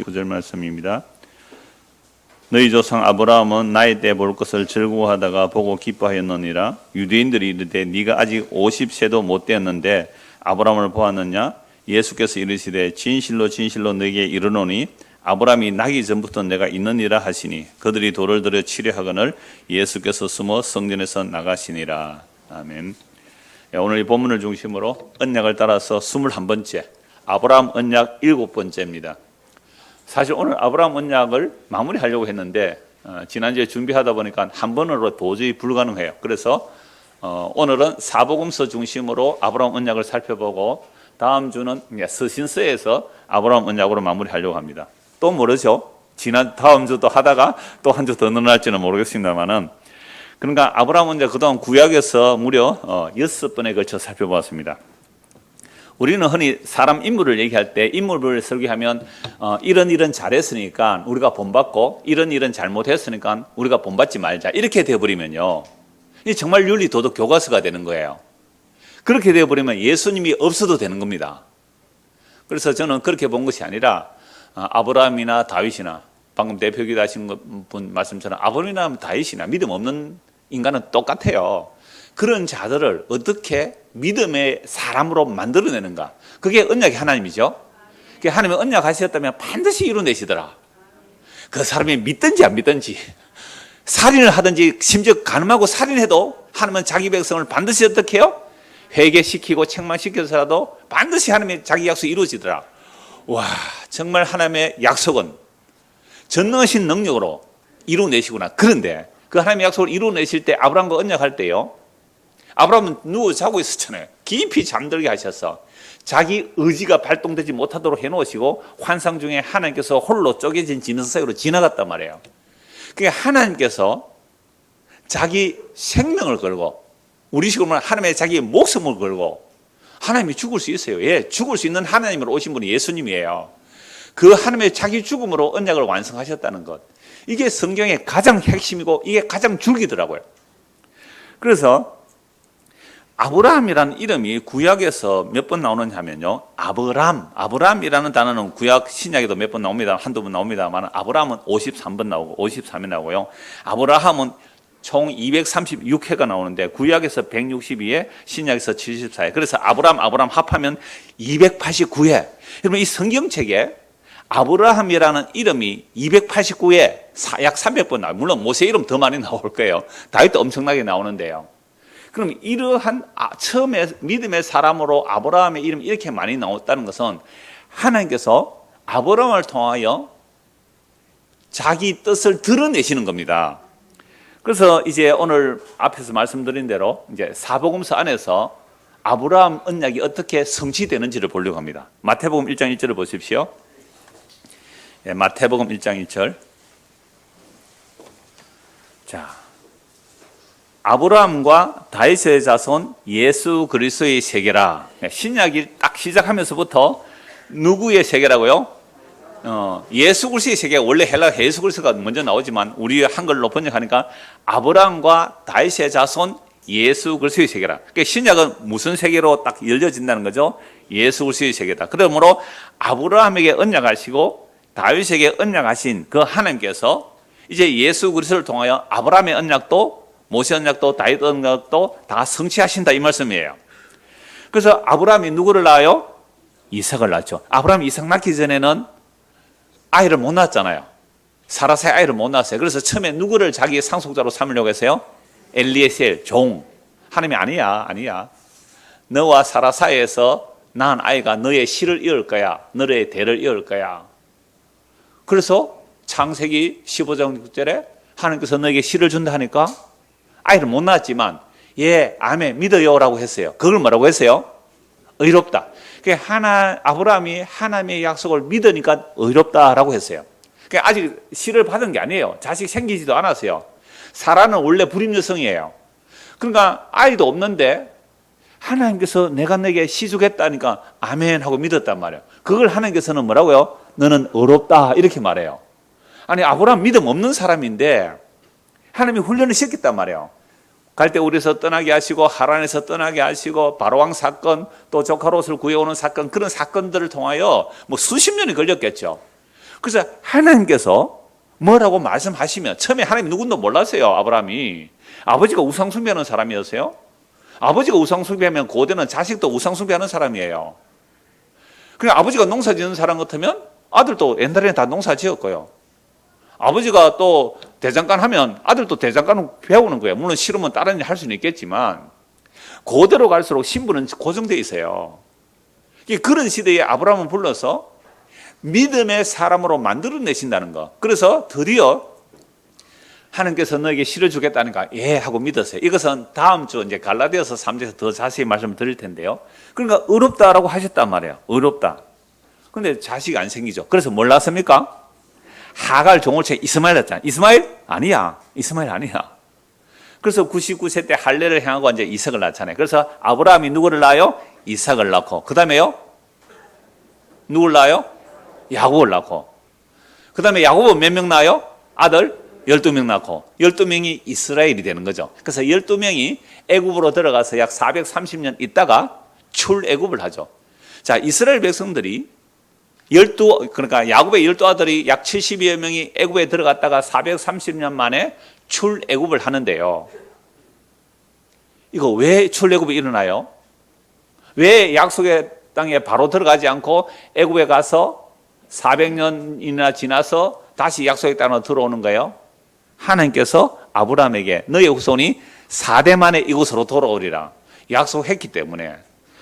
9절 말씀입니다. 너희 조상 아브라함은 나이 때 볼 것을 즐거워하다가 보고 기뻐하였느니라. 유대인들이 이르되 네가 아직 50세도 못 되었는데 아브라함을 보았느냐? 예수께서 이르시되 진실로 진실로 너희에게 이르노니 아브라함이 나기 전부터 내가 있느니라 하시니 그들이 돌을 들여 치려 하거늘 예수께서 숨어 성전에서 나가시니라. 아멘. 오늘 이 본문을 중심으로 언약을 따라서 21번째 아브라함 언약 7번째입니다. 사실 오늘 아브라함 언약을 마무리하려고 했는데 지난주에 준비하다 보니까 한 번으로 도저히 불가능해요. 그래서 오늘은 사복음서 중심으로 아브라함 언약을 살펴보고 다음 주는 서신서에서 아브라함 언약으로 마무리하려고 합니다. 또 모르죠. 다음 주도 하다가 또 한 주 더 늘어날지는 모르겠습니다만은, 그러니까 아브라함 언약 그동안 구약에서 무려 6번에 걸쳐 살펴보았습니다. 우리는 흔히 사람 인물을 얘기할 때 인물을 설계하면 이런 잘했으니까 우리가 본받고 이런 잘못했으니까 우리가 본받지 말자 이렇게 되어버리면요, 이 정말 윤리 도덕 교과서가 되는 거예요. 그렇게 되어버리면 예수님이 없어도 되는 겁니다. 그래서 저는 그렇게 본 것이 아니라 아브라함이나 다윗이나 방금 대표기도 하신 분 말씀처럼 아브라함이나 다윗이나 믿음 없는 인간은 똑같아요. 그런 자들을 어떻게 믿음의 사람으로 만들어내는가, 그게 언약의 하나님이죠. 하나님이 언약하셨다면 반드시 이루어내시더라. 그 사람이 믿든지 안 믿든지, 살인을 하든지 심지어 간음하고 살인해도 하나님은 자기 백성을 반드시 어떻게 해요? 회개시키고 책망시켜서라도 반드시 하나님의 자기 약속이 이루어지더라. 와, 정말 하나님의 약속은 전능하신 능력으로 이루어내시구나. 그런데 그 하나님의 약속을 이루어내실 때 아브라함과 언약할 때요, 아브라함은 누워 자고 있었잖아요. 깊이 잠들게 하셔서 자기 의지가 발동되지 못하도록 해놓으시고 환상 중에 하나님께서 홀로 쪼개진 지는 사이로 지나갔단 말이에요. 그러니까 하나님께서 자기 생명을 걸고, 우리식으로 말하면 하나님의 자기 목숨을 걸고, 하나님이 죽을 수 있어요. 예, 죽을 수 있는 하나님으로 오신 분이 예수님이에요. 그 하나님의 자기 죽음으로 언약을 완성하셨다는 것, 이게 성경의 가장 핵심이고 이게 가장 줄기더라고요. 그래서 아브라함이라는 이름이 구약에서 몇 번 나오느냐 하면요, 아브라함이라는 단어는 구약 신약에도 몇 번 나옵니다. 한두 번 나옵니다만 아브라함은 53번 나오고 53회 나오고요. 아브라함은 총 236회가 나오는데 구약에서 162회, 신약에서 74회. 그래서 아브라함 합하면 289회. 여러분, 이 성경책에 아브라함이라는 이름이 289회, 약 300번 나와요. 물론 모세 이름 더 많이 나올 거예요. 다윗도 엄청나게 나오는데요. 그럼 이러한 처음에 믿음의 사람으로 아브라함의 이름이 이렇게 많이 나왔다는 것은 하나님께서 아브라함을 통하여 자기 뜻을 드러내시는 겁니다. 그래서 이제 오늘 앞에서 말씀드린 대로 이제 사복음서 안에서 아브라함 언약이 어떻게 성취되는지를 보려고 합니다. 마태복음 1장 1절을 보십시오. 예, 마태복음 1장 1절. 자, 아브라함과 다윗의 자손 예수 그리스도의 세계라. 신약이 딱 시작하면서부터 누구의 세계라고요? 예수 그리스도의 세계가 원래 헬라 예수 그리스도가 먼저 나오지만 우리 한글로 번역하니까 아브라함과 다윗의 자손 예수 그리스도의 세계라. 그러니까 신약은 무슨 세계로 딱 열려진다는 거죠? 예수 그리스도의 세계다. 그러므로 아브라함에게 언약하시고 다윗에게 언약하신 그 하나님께서 이제 예수 그리스도를 통하여 아브라함의 언약도 모세 언약도 다윗 언약도 다 성취하신다, 이 말씀이에요. 그래서 아브라함이 누구를 낳아요? 이삭을 낳죠. 아브라함이 이삭 낳기 전에는 아이를 못 낳았잖아요. 사라사의 아이를 못 낳았어요. 그래서 처음에 누구를 자기의 상속자로 삼으려고 했어요? 엘리에셀, 종. 하나님이 아니야. 너와 사라 사이에서 낳은 아이가 너의 씨를 이을 거야. 너의 대를 이을 거야. 그래서 창세기 15장 6절에 하나님께서 너에게 씨를 준다 하니까 아이를 못 낳았지만 예, 아멘, 믿어요라고 했어요. 그걸 뭐라고 했어요? 의롭다. 아브라함이 하나님의 약속을 믿으니까 의롭다라고 했어요. 아직 씨를 받은 게 아니에요. 자식 생기지도 않았어요. 사라는 원래 불임 여성이에요. 그러니까 아이도 없는데 하나님께서 내가 내게 씨 주겠다니까 아멘 하고 믿었단 말이에요. 그걸 하나님께서는 뭐라고요? 너는 의롭다, 이렇게 말해요. 아니, 아브라함 믿음 없는 사람인데 하나님이 훈련을 시켰단 말이에요. 갈대우리에서 떠나게 하시고 하란에서 떠나게 하시고 바로왕 사건, 또 조카 롯을 구해오는 사건, 그런 사건들을 통하여 뭐 수십 년이 걸렸겠죠. 그래서 하나님께서 뭐라고 말씀하시면 처음에 하나님이 누군도 몰랐어요. 아브라함이. 아버지가 우상숭배하는 사람이었어요. 아버지가 우상숭배하면 고대는 자식도 우상숭배하는 사람이에요. 그냥 아버지가 농사 짓는 사람 같으면 아들도 옛날에는 다 농사 지었고요. 아버지가 또 대장간 하면 아들도 대장간을 배우는 거예요. 물론 싫으면 다른 일 할 수는 있겠지만 고대로 갈수록 신분은 고정되어 있어요. 그런 시대에 아브라함을 불러서 믿음의 사람으로 만들어내신다는 거. 그래서 드디어 하나님께서 너에게 실어주겠다니까 예 하고 믿었어요. 이것은 다음 주 이제 갈라디아서 3장에서 더 자세히 말씀을 드릴 텐데요. 그러니까 어렵다라고 하셨단 말이에요. 어렵다. 근데 자식이 안 생기죠. 그래서 뭘 낳습니까? 하갈 종을체 이스마엘 낳잖아요. 이스마엘? 아니야. 이스마엘 아니야. 그래서 99세 때 할례를 행하고 이제 이삭을 낳잖아요. 그래서 아브라함이 누구를 낳아요? 이삭을 낳고. 그 다음에요? 누굴 낳아요? 야곱을 낳고. 그 다음에 야곱은 몇 명 낳아요? 아들 12명 낳고 12명이 이스라엘이 되는 거죠. 그래서 12명이 애굽으로 들어가서 약 430년 있다가 출애굽을 하죠. 자, 이스라엘 백성들이 그러니까 야곱의 12아들이 약 70여 명이 애굽에 들어갔다가 430년 만에 출애굽을 하는데요. 이거 왜 출애굽이 일어나요? 왜 약속의 땅에 바로 들어가지 않고 애굽에 가서 400년이나 지나서 다시 약속의 땅으로 들어오는 거예요? 하나님께서 아브라함에게 너의 후손이 4대 만에 이곳으로 돌아오리라 약속했기 때문에.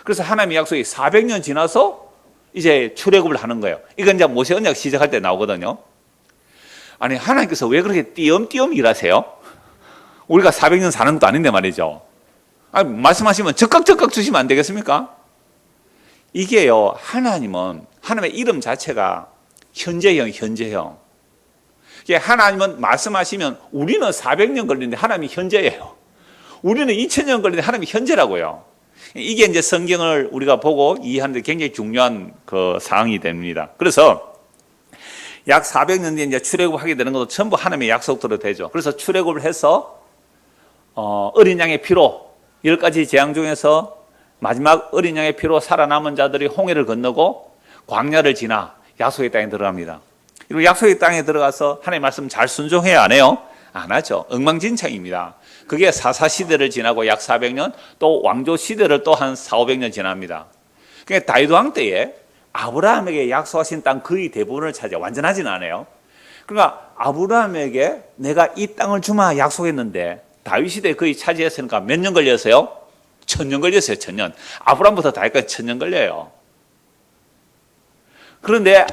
그래서 하나님의 약속이 400년 지나서 이제 출애굽을 하는 거예요. 이건 이제 모세 언약 시작할 때 나오거든요. 아니 하나님께서 왜 그렇게 띄엄띄엄 일하세요? 우리가 400년 사는 것도 아닌데 말이죠. 아니, 말씀하시면 적각 주시면 안 되겠습니까? 이게요, 하나님은 하나님의 이름 자체가 현재형. 하나님은 말씀하시면 우리는 400년 걸리는데 하나님이 현재예요. 우리는 2000년 걸리는데 하나님이 현재라고요. 이게 이제 성경을 우리가 보고 이해하는데 굉장히 중요한 그 사항이 됩니다. 그래서 약 400년 뒤에 이제 출애굽하게 되는 것도 전부 하나님의 약속대로 되죠. 그래서 출애굽을 해서 어린 양의 피로 10가지 재앙 중에서 마지막 어린 양의 피로 살아남은 자들이 홍해를 건너고 광야를 지나 약속의 땅에 들어갑니다. 그리고 약속의 땅에 들어가서 하나님의 말씀 잘 순종해야 안 해요? 안 하죠. 엉망진창입니다. 그게 사사 시대를 지나고 약 400년, 또 왕조 시대를 또 한 400~500년 지납니다. 그러니까 다윗 왕 때에 아브라함에게 약속하신 땅 거의 대부분을 차지해요. 완전하지는 않아요. 그러니까 아브라함에게 내가 이 땅을 주마 약속했는데 다윗 시대에 거의 차지했으니까 몇 년 걸렸어요? 1000년 걸렸어요. 1000년. 아브라함부터 다윗까지 1000년 걸려요. 그런데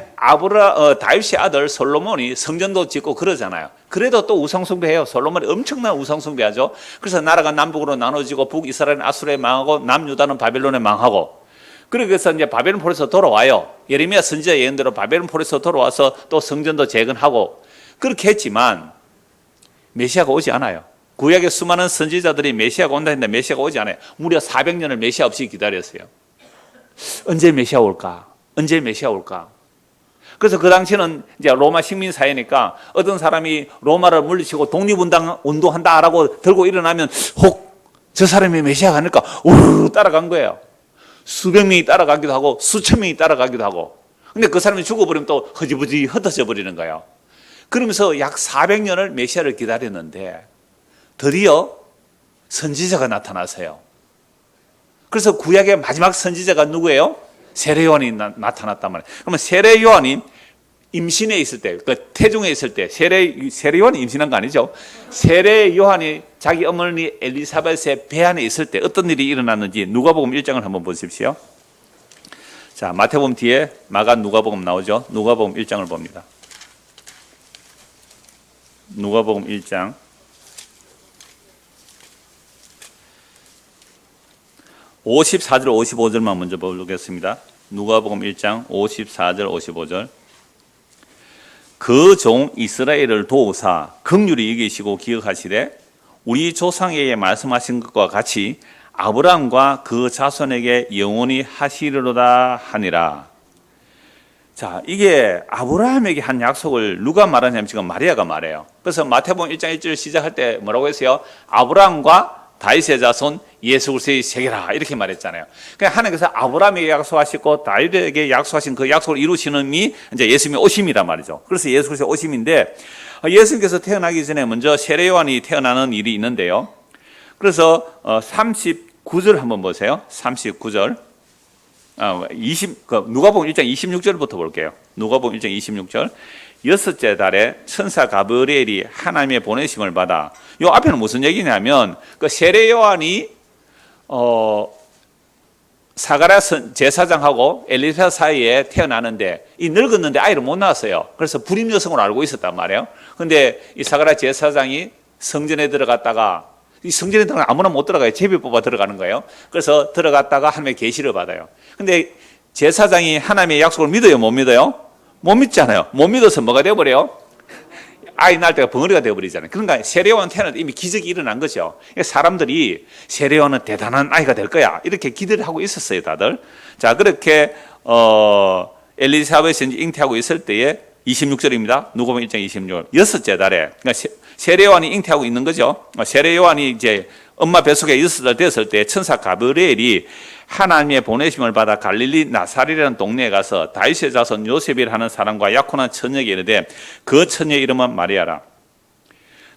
다윗의 아들 솔로몬이 성전도 짓고 그러잖아요. 그래도 또 우상숭배해요. 솔로몬이 엄청난 우상숭배하죠. 그래서 나라가 남북으로 나눠지고 북이스라엘은 아수르에 망하고 남유다는 바벨론에 망하고. 그래서 이제 바벨론 폴에서 돌아와요. 예레미야 선지자 예언대로 바벨론 폴에서 돌아와서 또 성전도 재건하고 그렇게 했지만 메시아가 오지 않아요. 구약의 수많은 선지자들이 메시아가 온다 했는데 메시아가 오지 않아요. 무려 400년을 메시아 없이 기다렸어요. 언제 메시아 올까? 언제 메시아 올까? 그래서 그 당시는 이제 로마 식민 사회니까 어떤 사람이 로마를 물리치고 독립운동한다라고 들고 일어나면 혹 저 사람이 메시아가 아닐까? 우르르 따라간 거예요. 수백 명이 따라가기도 하고 수천 명이 따라가기도 하고. 근데 그 사람이 죽어버리면 또 허지부지 흩어져 버리는 거예요. 그러면서 약 400년을 메시아를 기다렸는데 드디어 선지자가 나타나세요. 그래서 구약의 마지막 선지자가 누구예요? 세례 요한이 나타났단 말이에요. 그러면 세례 요한이 임신해 있을 때, 그 태중에 있을 때, 세례 요한이 임신한 거 아니죠? 세례 요한이 자기 어머니 엘리사벳의 배 안에 있을 때 어떤 일이 일어났는지 누가복음 1장을 한번 보십시오. 자, 마태복음 뒤에 마가 누가복음 나오죠? 누가복음 1장을 봅니다. 누가복음 1장. (54절) (55절만) 먼저 보겠습니다. 누가복음 1장 54절 55절. 그 종 이스라엘을 도우사 긍휼히 여기시고 기억하시되 우리 조상에게 말씀하신 것과 같이 아브라함과 그 자손에게 영원히 하시리로다 하니라. 자, 이게 아브라함에게 한 약속을 누가 말하냐면 지금 마리아가 말해요. 그래서 마태복음 1장 1절 시작할 때 뭐라고 했어요? 아브라함과 다윗의 자손 예수 그리스도의 세계라 이렇게 말했잖아요. 그러니까 하나님께서 아브라함에게 약속하시고 다윗에게 약속하신 그 약속을 이루시는 이 이제 예수님의 오심이란 말이죠. 그래서 예수 그리스도의 오심인데 예수님께서 태어나기 전에 먼저 세례 요한이 태어나는 일이 있는데요. 그래서 39절 한번 보세요. 39절. 누가복음 1장 26절부터 볼게요. 누가복음 1장 26절. 여섯째 달에 천사 가브리엘이 하나님의 보내심을 받아. 요 앞에는 무슨 얘기냐면 그 세례 요한이 사가랴 제사장하고 엘리사벳 사이에 태어나는데 이 늙었는데 아이를 못 낳았어요. 그래서 불임 여성으로 알고 있었단 말이에요. 근데 이 사가랴 제사장이 성전에 들어갔다가 이 성전에 들어가면 아무나 못 들어가요. 제비 뽑아 들어가는 거예요. 그래서 들어갔다가 하나님의 계시를 받아요. 근데 제사장이 하나님의 약속을 믿어요? 못 믿어요? 못 믿잖아요. 못 믿어서 뭐가 되어버려요? 아이 낳을 때가 벙어리가 되어버리잖아요. 그러니까 세례요한 태어날 이미 기적이 일어난 거죠. 사람들이 세례요한은 대단한 아이가 될 거야 이렇게 기대를 하고 있었어요, 다들. 자, 그렇게 엘리사벳이 잉태하고 있을 때에 26절입니다. 누가복음 1장 26절. 여섯째 달에 그러니까 세례요한이 잉태하고 있는 거죠. 세례요한이 이제 엄마 뱃속에 6살 되었을 때 천사 가브리엘이 하나님의 보내심을 받아 갈릴리 나사렛이라는 동네에 가서 다윗의 자손 요셉이라는 사람과 약혼한 처녀에게 이르되 그 처녀의 이름은 마리아라.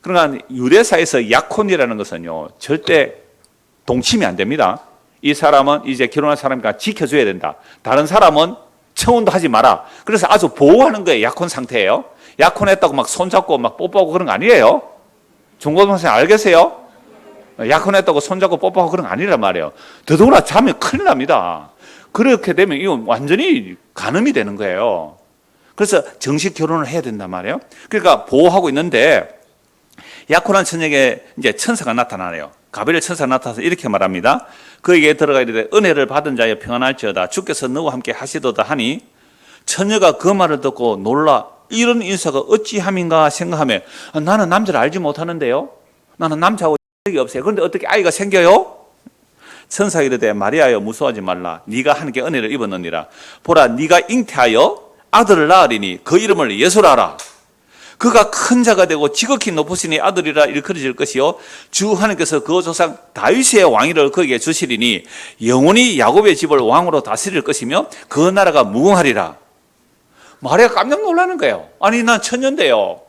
그러니까 유대사에서 약혼이라는 것은요 절대 동침이 안 됩니다. 이 사람은 이제 결혼한 사람이니까 지켜줘야 된다. 다른 사람은 청혼도 하지 마라. 그래서 아주 보호하는 거예요. 약혼 상태예요. 약혼했다고 막 손잡고 막 뽀뽀하고 그런 거 아니에요. 중고등학생 알겠어요? 약혼했다고 손잡고 뽀뽀하고 그런 거 아니란 말이에요. 더더구나 자면 큰일 납니다. 그렇게 되면 이건 완전히 간음이 되는 거예요. 그래서 정식 결혼을 해야 된단 말이에요. 그러니까 보호하고 있는데 약혼한 처녀에게 이제 천사가 나타나네요. 가브리엘 천사가 나타나서 이렇게 말합니다. 그에게 들어가 이르되 은혜를 받은 자여 평안할지어다. 주께서 너와 함께 하시도다 하니 처녀가 그 말을 듣고 놀라 이런 인사가 어찌함인가 생각하며 나는 남자를 알지 못하는데요. 나는 남자하고 적이 없어요. 그런데 어떻게 아이가 생겨요? 천사가 이르되 마리아여 무서워하지 말라. 네가 하나님께 은혜를 입었느니라. 보라 네가 잉태하여 아들을 낳으리니 그 이름을 예수라 하라. 그가 큰 자가 되고 지극히 높으시니 아들이라 일컬어질 것이요 주 하나님께서 그 조상 다윗의 왕위를 그에게 주시리니 영원히 야곱의 집을 왕으로 다스릴 것이며 그 나라가 무궁하리라. 마리아가 깜짝 놀라는 거예요. 아니 난 처녀인데요.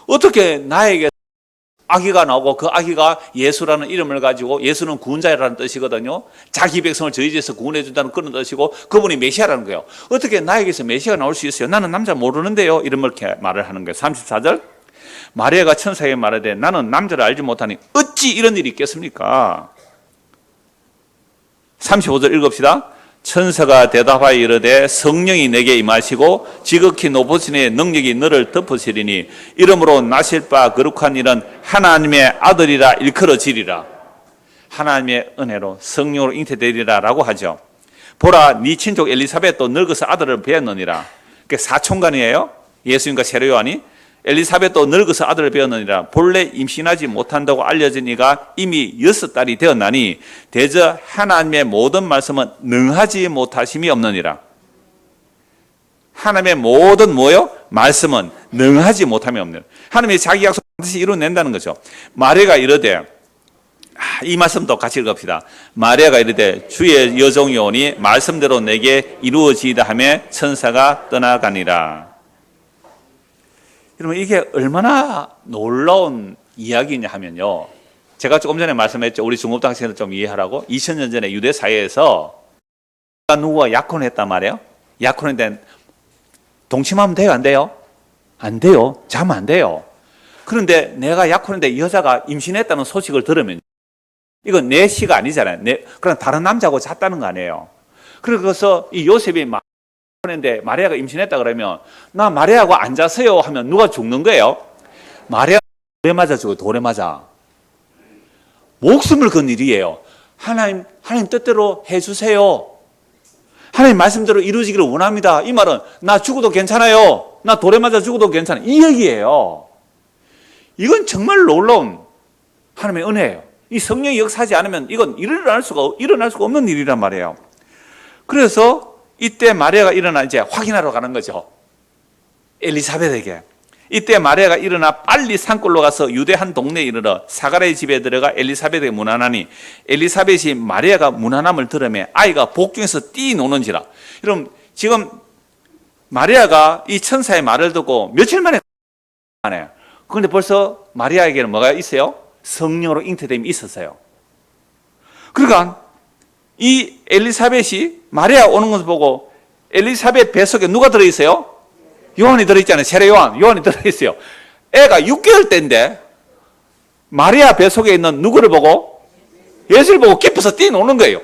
어떻게 나에게 아기가 나오고 그 아기가 예수라는 이름을 가지고 예수는 구원자라는 뜻이거든요. 자기 백성을 저희 집에서 구원해 준다는 그런 뜻이고 그분이 메시아라는 거예요. 어떻게 나에게서 메시아가 나올 수 있어요? 나는 남자 모르는데요. 이렇게 말을 하는 거예요. 34절 마리아가 천사에게 말하되 나는 남자를 알지 못하니 어찌 이런 일이 있겠습니까? 35절 읽읍시다. 천사가 대답하여 이르되 성령이 내게 임하시고 지극히 높으신 이의 능력이 너를 덮으시리니 이러므로 나실 바 거룩한 일은 하나님의 아들이라 일컬어지리라. 하나님의 은혜로 성령으로 잉태되리라 라고 하죠. 보라 네 친족 엘리사벳도 늙어서 아들을 배었느니라. 그게 사촌간이에요. 예수님과 세례 요한이. 엘리사벳도 늙어서 아들을 배었느니라. 본래 임신하지 못한다고 알려진 이가 이미 6달이 되었나니 대저 하나님의 모든 말씀은 능하지 못하심이 없느니라. 하나님의 모든 뭐요? 말씀은 능하지 못함이 없느니라. 하나님이 자기 약속 반드시 이루어낸다는 거죠. 마리아가 이르되 이 말씀도 같이 읽읍시다. 마리아가 이르되 주의 여종이 오니 말씀대로 내게 이루어지이다 하며 천사가 떠나가니라. 여러분 이게 얼마나 놀라운 이야기냐 하면요. 제가 조금 전에 말씀했죠. 우리 중고등 학생들 좀 이해하라고. 2000년 전에 유대 사회에서 누구와 약혼했단 말이에요. 약혼했는데 동침하면 돼요? 안 돼요? 안 돼요. 자면 안 돼요. 그런데 내가 약혼했는데 여자가 임신했다는 소식을 들으면 이건 내 시가 아니잖아요. 그럼 다른 남자하고 잤다는 거 아니에요. 그래서 이 요셉이 했는데 마리아가 임신했다 그러면 나 마리아하고 안 잤어요 하면 누가 죽는 거예요? 마리아가 돌에 맞아 죽어요. 돌에 맞아. 목숨을 건 일이에요. 하나님 뜻대로 해주세요. 하나님 말씀대로 이루어지기를 원합니다. 이 말은 나 죽어도 괜찮아요. 나 돌에 맞아 죽어도 괜찮아요. 이 얘기예요. 이건 정말 놀라운 하나님의 은혜예요. 이 성령이 역사하지 않으면 이건 일어날 수가 없는 일이란 말이에요. 그래서 이때 마리아가 일어나 이제 확인하러 가는 거죠. 엘리사벳에게. 이때 마리아가 일어나 빨리 산골로 가서 유대 한 동네에 이르러 사가랴의 집에 들어가 엘리사벳에게 문안하니 엘리사벳이 마리아가 문안함을 들으며 아이가 복중에서 뛰노는지라. 여러분 지금 마리아가 이 천사의 말을 듣고 며칠 만에 하네요. 그런데 벌써 마리아에게는 뭐가 있어요? 성령으로 잉태됨이 있었어요. 그러니까 이 엘리사벳이 마리아 오는 것을 보고 엘리사벳 뱃속에 누가 들어있어요? 요한이 들어있잖아요. 세례 요한이 들어있어요. 애가 6개월 때인데 마리아 뱃속에 있는 누구를 보고? 예수를 보고 기뻐서 뛰노는 거예요.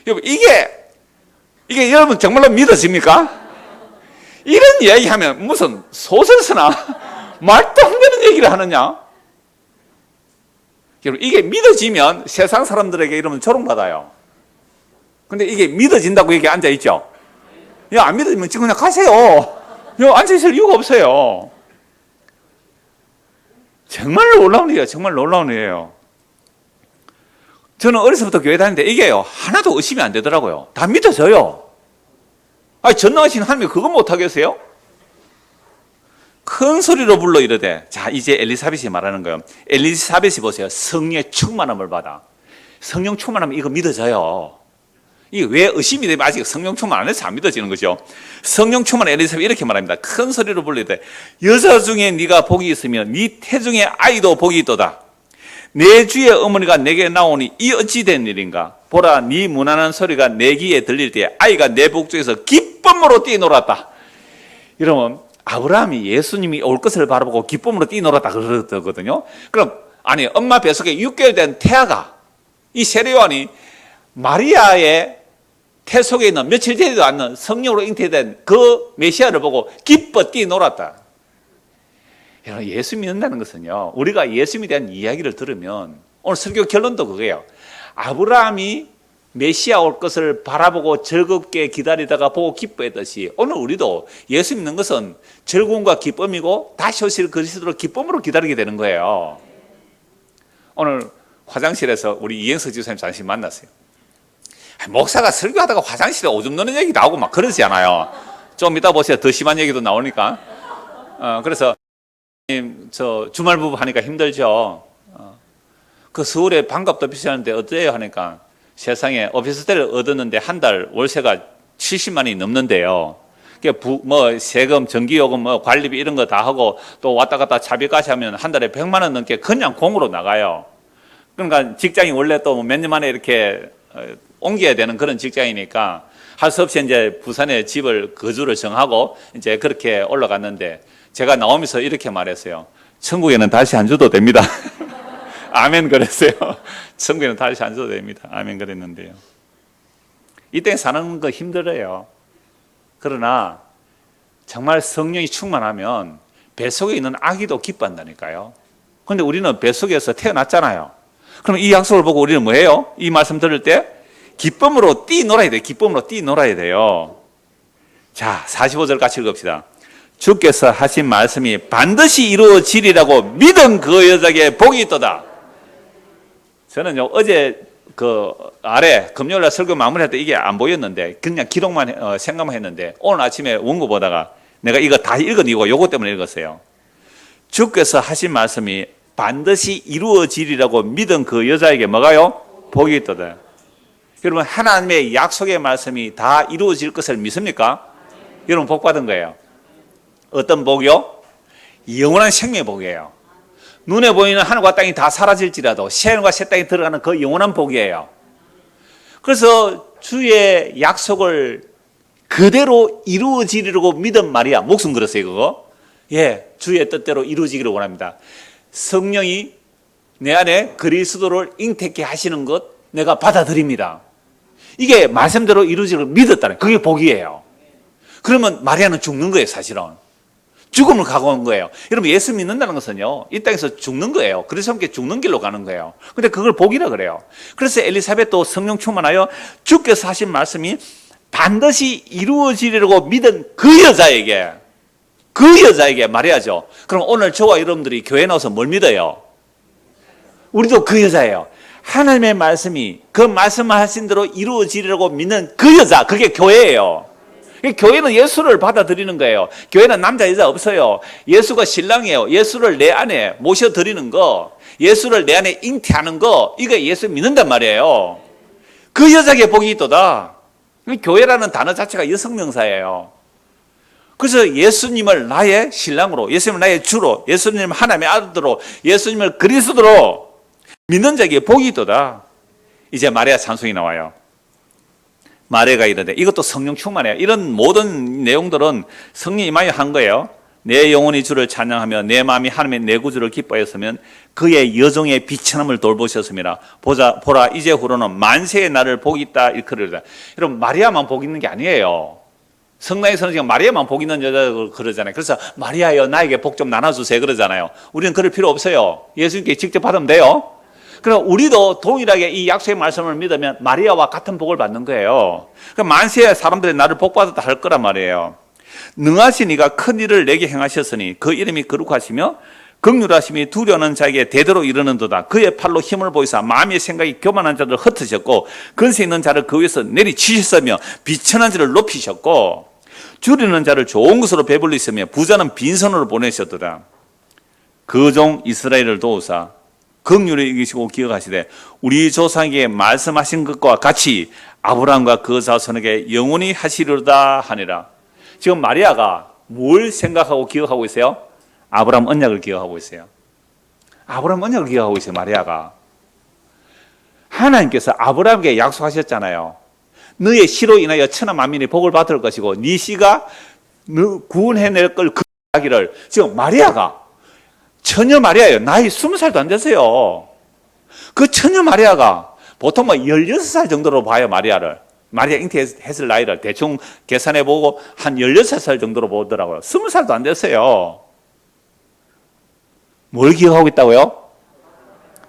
여러분 이게 여러분 정말로 믿어집니까? 이런 이야기하면 무슨 소설 쓰나 말도 안 되는 얘기를 하느냐? 여러분 이게 믿어지면 세상 사람들에게 이러면 조롱받아요. 근데 이게 믿어진다고 여기 앉아있죠? 야, 안 믿어지면 지금 그냥 가세요. 야, 앉아있을 이유가 없어요. 정말 놀라운 일이에요. 정말 놀라운 일이에요. 저는 어려서부터 교회 다니는데 이게요 하나도 의심이 안 되더라고요. 다 믿어져요. 아니 전능하신 하나님이 그거 못하겠어요? 큰 소리로 불러 이르되, 자 이제 엘리사벳이 말하는 거예요. 엘리사벳이 보세요. 성령의 충만함을 받아. 성령 충만하면 이거 믿어져요. 이게 왜 의심이 되면 아직 성령 충만 안 해서 안 믿어지는 거죠. 성령 충만 엘리사벳이 이렇게 말합니다. 큰 소리로 불러 이르되 여자 중에 네가 복이 있으면 네 태중에 아이도 복이 있도다. 내 주의 어머니가 내게 나오니 이 어찌 된 일인가? 보라, 네 무난한 소리가 내 귀에 들릴 때 아이가 내 복중에서 기쁨으로 뛰놀았다. 이러면 아브라함이 예수님이 올 것을 바라보고 기쁨으로 뛰놀았다 그러거든요. 그럼 아니 엄마 뱃속에 6개월 된 태아가 이 세례 요한이 마리아의 태 속에 있는 며칠 되지도 않는 성령으로 잉태된 그 메시아를 보고 기뻐 뛰놀았다. 여러분 예수 믿는다는 것은요 우리가 예수님에 대한 이야기를 들으면 오늘 설교 결론도 그거예요. 아브라함이 메시아 올 것을 바라보고 즐겁게 기다리다가 보고 기뻐했듯이 오늘 우리도 예수 믿는 것은 즐거움과 기쁨이고 다시 오실 그리스도를 기쁨으로 기다리게 되는 거예요. 오늘 화장실에서 우리 이행석 지사님 잠시 만났어요. 목사가 설교하다가 화장실에 오줌 누는 얘기 나오고 막 그러지 않아요. 좀 이따 보세요. 더 심한 얘기도 나오니까. 그래서 저 주말 부부 하니까 힘들죠. 그 서울에 반값도 비싸는데 어때요 하니까 세상에 오피스텔을 얻었는데 한 달 월세가 70만 원이 넘는데요. 뭐 세금, 전기요금, 뭐 관리비 이런 거 다 하고 또 왔다 갔다 차비까지 하면 한 달에 100만 원 넘게 그냥 공으로 나가요. 그러니까 직장이 원래 또 몇 년 만에 이렇게 옮겨야 되는 그런 직장이니까 할 수 없이 이제 부산에 집을 거주를 정하고 이제 그렇게 올라갔는데 제가 나오면서 이렇게 말했어요. 천국에는 다시 안 줘도 됩니다. 아멘 그랬어요. 천국에는 다시 안 줘도 됩니다. 아멘 그랬는데요. 이때 사는 거 힘들어요. 그러나 정말 성령이 충만하면 뱃속에 있는 아기도 기뻐한다니까요. 그런데 우리는 뱃속에서 태어났잖아요. 그럼 이 약속을 보고 우리는 뭐해요? 이 말씀 들을 때 기쁨으로 뛰놀아야 돼요. 기쁨으로 뛰놀아야 돼요. 자, 45절 같이 읽읍시다. 주께서 하신 말씀이 반드시 이루어지리라고 믿은 그 여자에게 복이 있도다. 저는 어제 그 아래 금요일날 설교 마무리할 때 이게 안 보였는데 그냥 기록만 생각만 했는데 오늘 아침에 원고 보다가 내가 이거 다 읽은 이유가 요거 때문에 읽었어요. 주께서 하신 말씀이 반드시 이루어지리라고 믿은 그 여자에게 뭐가요? 복이 있도다. 여러분 하나님의 약속의 말씀이 다 이루어질 것을 믿습니까? 여러분 복 받은 거예요. 어떤 복이요? 영원한 생명의 복이에요. 눈에 보이는 하늘과 땅이 다 사라질지라도 새 하늘과 새 땅에 들어가는 그 영원한 복이에요. 그래서 주의 약속을 그대로 이루어지리라고 믿은 마리아 목숨 걸었어요 그거. 예, 주의 뜻대로 이루어지기를 원합니다. 성령이 내 안에 그리스도를 잉태케 하시는 것 내가 받아들입니다. 이게 말씀대로 이루어지기를 믿었다는 그게 복이에요. 그러면 마리아는 죽는 거예요 사실은. 죽음을 각오한 거예요. 여러분 예수 믿는다는 것은요 이 땅에서 죽는 거예요. 그래서 함께 죽는 길로 가는 거예요. 근데 그걸 복이라 그래요. 그래서 엘리사벳도 성령 충만하여 주께서 하신 말씀이 반드시 이루어지리라고 믿은 그 여자에게 마리아죠. 그럼 오늘 저와 여러분들이 교회 나와서 뭘 믿어요? 우리도 그 여자예요. 하나님의 말씀이 그 말씀하신 대로 이루어지리라고 믿는 그 여자, 그게 교회예요. 교회는 예수를 받아들이는 거예요. 교회는 남자 여자 없어요. 예수가 신랑이에요. 예수를 내 안에 모셔드리는 거, 예수를 내 안에 잉태하는 거, 이거 예수 믿는단 말이에요. 그 여자에게 복이 있도다. 교회라는 단어 자체가 여성명사예요. 그래서 예수님을 나의 신랑으로, 예수님을 나의 주로, 예수님을 하나님의 아들로, 예수님을 그리스도로 믿는 자에게 복이 있도다. 이제 마리아 찬송이 나와요. 마리아가 이르되, 이것도 성령 충만해요. 이런 모든 내용들은 성령이 많이 한 거예요. 내 영혼이 주를 찬양하며 내 마음이 하나님의 내 구주를 기뻐했으면 그의 여종의 비천함을 돌보셨습니다. 보라 이제 후로는 만세의 날을 복이 있다 일컬으리라. 여러분, 마리아만 복 있는 게 아니에요. 성당에서는 지금 마리아만 복 있는 여자를 그러잖아요. 그래서 마리아여 나에게 복 좀 나눠주세요 그러잖아요. 우리는 그럴 필요 없어요. 예수님께 직접 받으면 돼요. 그럼 우리도 동일하게 이 약속의 말씀을 믿으면 마리아와 같은 복을 받는 거예요. 그럼 만세의 사람들이 나를 복받았다 할 거란 말이에요. 능하신 이가 큰 일을 내게 행하셨으니 그 이름이 거룩하시며 긍휼하심이 두려워하는 자에게 대대로 이르는도다. 그의 팔로 힘을 보이사 마음의 생각이 교만한 자들을 흩으셨고 근세 있는 자를 그 위에서 내리치셨으며 비천한 자를 높이셨고 줄이는 자를 좋은 것으로 배불리시며 부자는 빈손으로 보내셨도다. 그 종 이스라엘을 도우사 긍휼히 여기시고 기억하시되 우리 조상에게 말씀하신 것과 같이 아브라함과 그 자손에게 영원히 하시리로다 하니라. 지금 마리아가 뭘 생각하고 기억하고 있어요? 아브라함 언약을 기억하고 있어요. 아브라함 언약을 기억하고 있어요. 마리아가. 하나님께서 아브라함에게 약속하셨잖아요. 너의 씨로 인하여 천하 만민이 복을 받을 것이고 네 씨가 구원해낼 걸 그 이야기를 지금 마리아가 처녀 마리아예요. 나이 20살도 안 됐어요. 그 처녀 마리아가 보통 16살 정도로 봐요. 마리아 잉태했을 나이를 대충 계산해보고 한 16살 정도로 보더라고요. 20살도 안 됐어요. 뭘 기억하고 있다고요?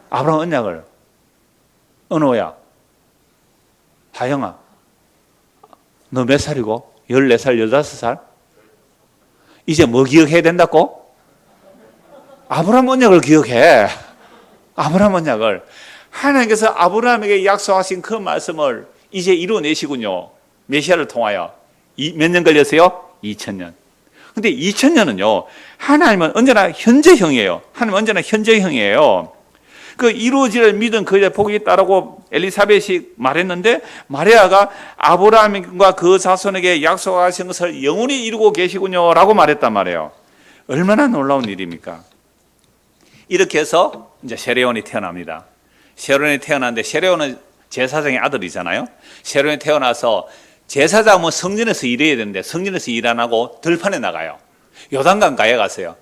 아브라함 언약을. 은호야, 하영아, 너 몇 살이고? 14살, 15살? 이제 뭐 기억해야 된다고? 아브라함 언약을 기억해. 아브라함 언약을. 하나님께서 아브라함에게 약속하신 그 말씀을 이제 이루어내시군요. 메시아를 통하여. 몇 년 걸렸어요? 2000년. 근데 2000년은요, 하나님은 언제나 현재형이에요. 하나님은 언제나 현재형이에요. 그 이루어질 믿은 그의 복이 있다라고 엘리사벳이 말했는데, 마리아가 아브라함과 그 자손에게 약속하신 것을 영원히 이루고 계시군요. 라고 말했단 말이에요. 얼마나 놀라운 일입니까? 이렇게 해서 이제 세례요한이 태어납니다. 세례요한이 태어났는데, 세례요한은 제사장의 아들이잖아요. 세례요한이 태어나서 제사장은 성전에서 일해야 되는데 성전에서 일 안 하고 들판에 나가요. 요단강가에 갔어요.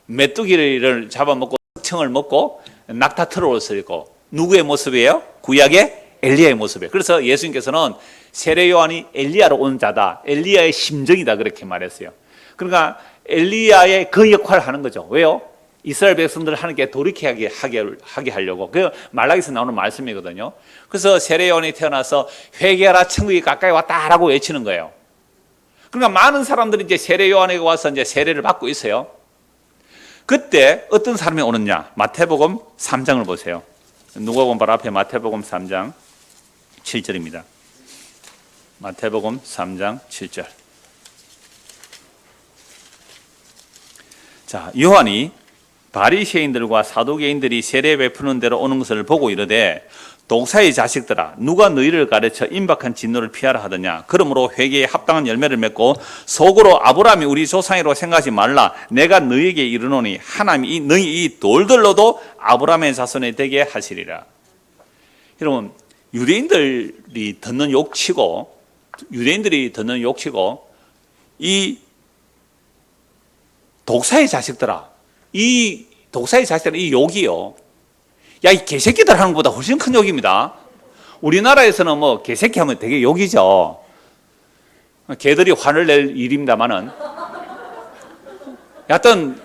메뚜기를 잡아먹고 청을 먹고 낙타털을 옷을 입고 누구의 모습이에요? 구약의 엘리야의 모습이에요. 그래서 예수님께서는 세례요한이 엘리야로 온 자다. 엘리야의 심정이다 그렇게 말했어요. 그러니까 엘리야의 그 역할을 하는 거죠. 왜요? 이스라엘 백성들을 하나님께 돌이키게 하게 하려고. 그 말라기에서 나오는 말씀이거든요. 그래서 세례요한이 태어나서 회개하라 천국이 가까이 왔다라고 외치는 거예요. 그러니까 많은 사람들이 이제 세례요한에게 와서 이제 세례를 받고 있어요. 그때 어떤 사람이 오느냐? 마태복음 3장을 보세요. 누가복음 바로 앞에 마태복음 3장 7절입니다. 마태복음 3장 7절. 자, 요한이 바리새인들과 사두개인들이 세례 베푸는 대로 오는 것을 보고 이르되 독사의 자식들아 누가 너희를 가르쳐 임박한 진노를 피하라 하더냐. 그러므로 회개에 합당한 열매를 맺고 속으로 아브라함이 우리 조상이라고 생각하지 말라. 내가 너희에게 이르노니 하나님이 너희 이 돌들로도 아브라함의 자손이 되게 하시리라. 여러분, 유대인들이 듣는 욕치고 이 독사의 자식들아, 이 독사의 자식들은 이 욕이요. 야, 이 개새끼들 하는 것보다 훨씬 큰 욕입니다. 우리나라에서는 뭐 개새끼 하면 되게 욕이죠. 개들이 화를 낼 일입니다만은. 여하튼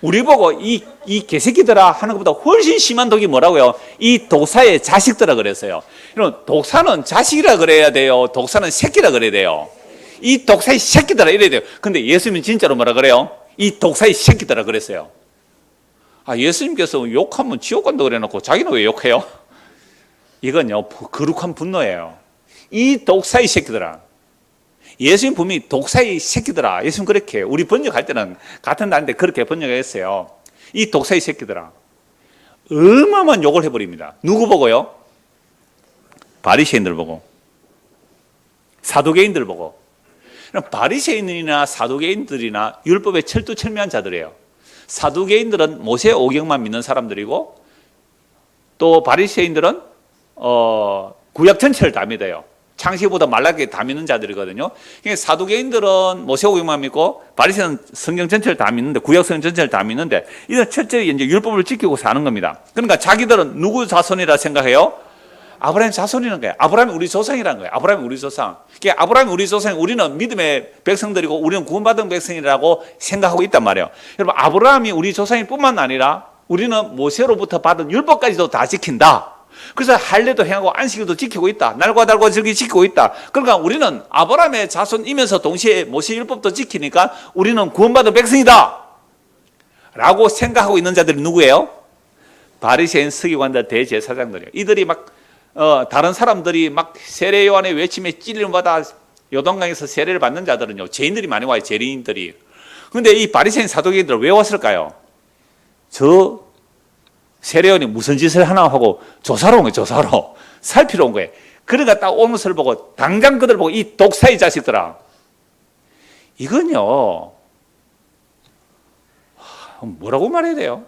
우리 보고 이 개새끼들아 하는 것보다 훨씬 심한 독이 뭐라고요? 이 독사의 자식들아 그랬어요. 여러분, 독사는 자식이라 그래야 돼요? 독사는 새끼라 그래야 돼요? 이 독사의 새끼들아 이래야 돼요. 근데 예수님은 진짜로 뭐라 그래요? 이 독사의 새끼들아 그랬어요. 아, 예수님께서 욕하면 지옥 간다고 그래놓고 자기는 왜 욕해요? 이건요, 거룩한 분노예요. 이 독사의 새끼들아, 예수님 분명히 독사의 새끼들아. 예수님 그렇게 우리 번역할 때는 같은 단어인데 그렇게 번역했어요. 이 독사의 새끼들아. 어마어마한 욕을 해버립니다. 누구 보고요? 바리새인들 보고, 사두개인들 보고. 바리새인이나 사두개인들이나 율법에 철두철미한 자들이에요. 사두개인들은 모세 오경만 믿는 사람들이고, 또 바리새인들은 구약 전체를 다 믿어요. 창세기보다 말라게 다 믿는 자들이거든요. 그러니까 사두개인들은 모세 오경만 믿고, 바리새인은 성경 전체를 다 믿는데, 구약 성경 전체를 다 믿는데, 이들은 철저히 이제 율법을 지키고 사는 겁니다. 그러니까 자기들은 누구 자손이라 생각해요? 아브라함 자손이라는 거예요. 아브라함이 우리 조상이라는 거예요. 아브라함이 우리 조상. 그러니까 아브라함이 우리 조상, 우리는 믿음의 백성들이고 우리는 구원받은 백성이라고 생각하고 있단 말이에요. 여러분, 아브라함이 우리 조상일 뿐만 아니라 우리는 모세로부터 받은 율법까지도 다 지킨다. 그래서 할례도 행하고 안식일도 지키고 있다. 날과 달과 절기 지키고 있다. 그러니까 우리는 아브라함의 자손이면서 동시에 모세 율법도 지키니까 우리는 구원받은 백성이다. 라고 생각하고 있는 자들이 누구예요? 바리새인, 서기관들, 대제사장들이에요. 이들이 막 다른 사람들이 막 세례 요한의 외침에 찔림받아 요단강에서 세례를 받는 자들은요, 죄인들이 많이 와요. 죄인들이. 그런데 이 바리새인 사두개인들 왜 왔을까요? 저 세례 요한이 무슨 짓을 하나 하고 조사로 온 거예요. 조사로 살피러 온 거예요. 그러니까 딱 오는 것을 보고 당장 그들 보고 이 독사의 자식들아, 이건요 뭐라고 말해야 돼요?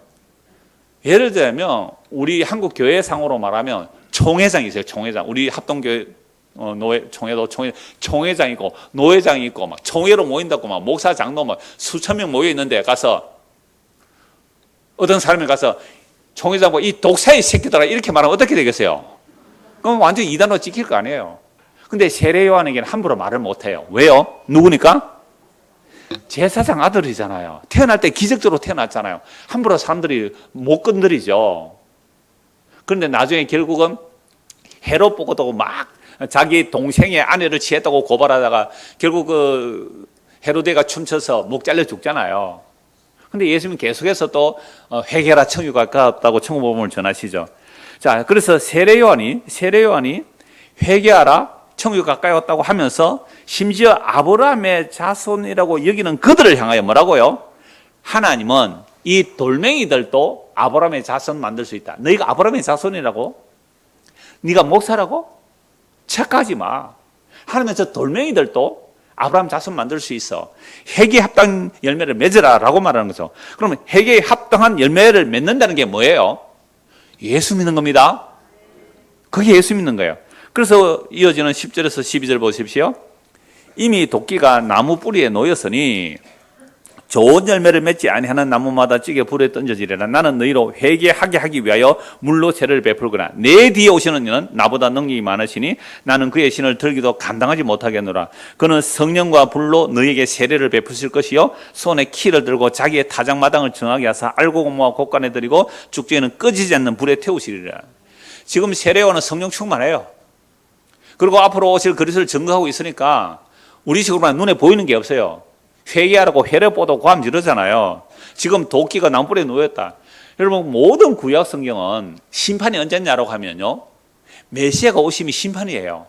예를 들면 우리 한국 교회상으로 말하면 총회장이 있어요. 총회장. 우리 합동교회 노회 총회도 총회장이 있고 노회장이 있고 막 총회로 모인다고 막 목사 장로 막 수천 명 모여 있는데 가서 어떤 사람이 가서 총회장 보고 이 독사의 새끼들아 이렇게 말하면 어떻게 되겠어요? 그럼 완전 이단으로 찍힐 거 아니에요. 근데 세례 요한에게는 함부로 말을 못 해요. 왜요? 누구니까? 제사장 아들이잖아요. 태어날 때 기적적으로 태어났잖아요. 함부로 사람들이 못 건드리죠. 그런데 나중에 결국은 헤롯 보고도 막 자기 동생의 아내를 취했다고 고발하다가 결국 그 헤로데가 춤춰서 목 잘려 죽잖아요. 근데 예수님은 계속해서 또 회개하라 천국에 가깝다고 천국복음을 전하시죠. 자, 그래서 세례 요한이 회개하라 천국에 가까이 왔다고 하면서 심지어 아브라함의 자손이라고 여기는 그들을 향하여 뭐라고요? 하나님은 이 돌멩이들도 아브라함의 자손 만들 수 있다. 너희가 아브라함의 자손이라고? 네가 목사라고? 착하지 마. 하나님은 저 돌멩이들도 아브라함 자손 만들 수 있어. 회개에 합당한 열매를 맺으라 라고 말하는 거죠. 그러면 회개에 합당한 열매를 맺는다는 게 뭐예요? 예수 믿는 겁니다. 그게 예수 믿는 거예요. 그래서 이어지는 10절에서 12절 보십시오. 이미 도끼가 나무 뿌리에 놓였으니 좋은 열매를 맺지 아니하는 나무마다 찌개 불에 던져지리라. 나는 너희로 회개하게 하기 위하여 물로 세례를 베풀거나 내 뒤에 오시는 이는 나보다 능력이 많으시니 나는 그의 신을 들기도 감당하지 못하겠노라. 그는 성령과 불로 너희에게 세례를 베푸실 것이요 손에 키를 들고 자기의 타작마당을 정하게 하사 알고 모아 곳간에 들이고 죽지에는 꺼지지 않는 불에 태우시리라. 지금 세례요한은 성령 충만해요. 그리고 앞으로 오실 그리스도를 증거하고 있으니까 우리 식으로만 눈에 보이는 게 없어요. 회개하라고 회례보도 고함 지르잖아요. 지금 도끼가 나무뿌리에 놓였다. 여러분, 모든 구약 성경은 심판이 언제냐라고 하면요, 메시아가 오시면 심판이에요.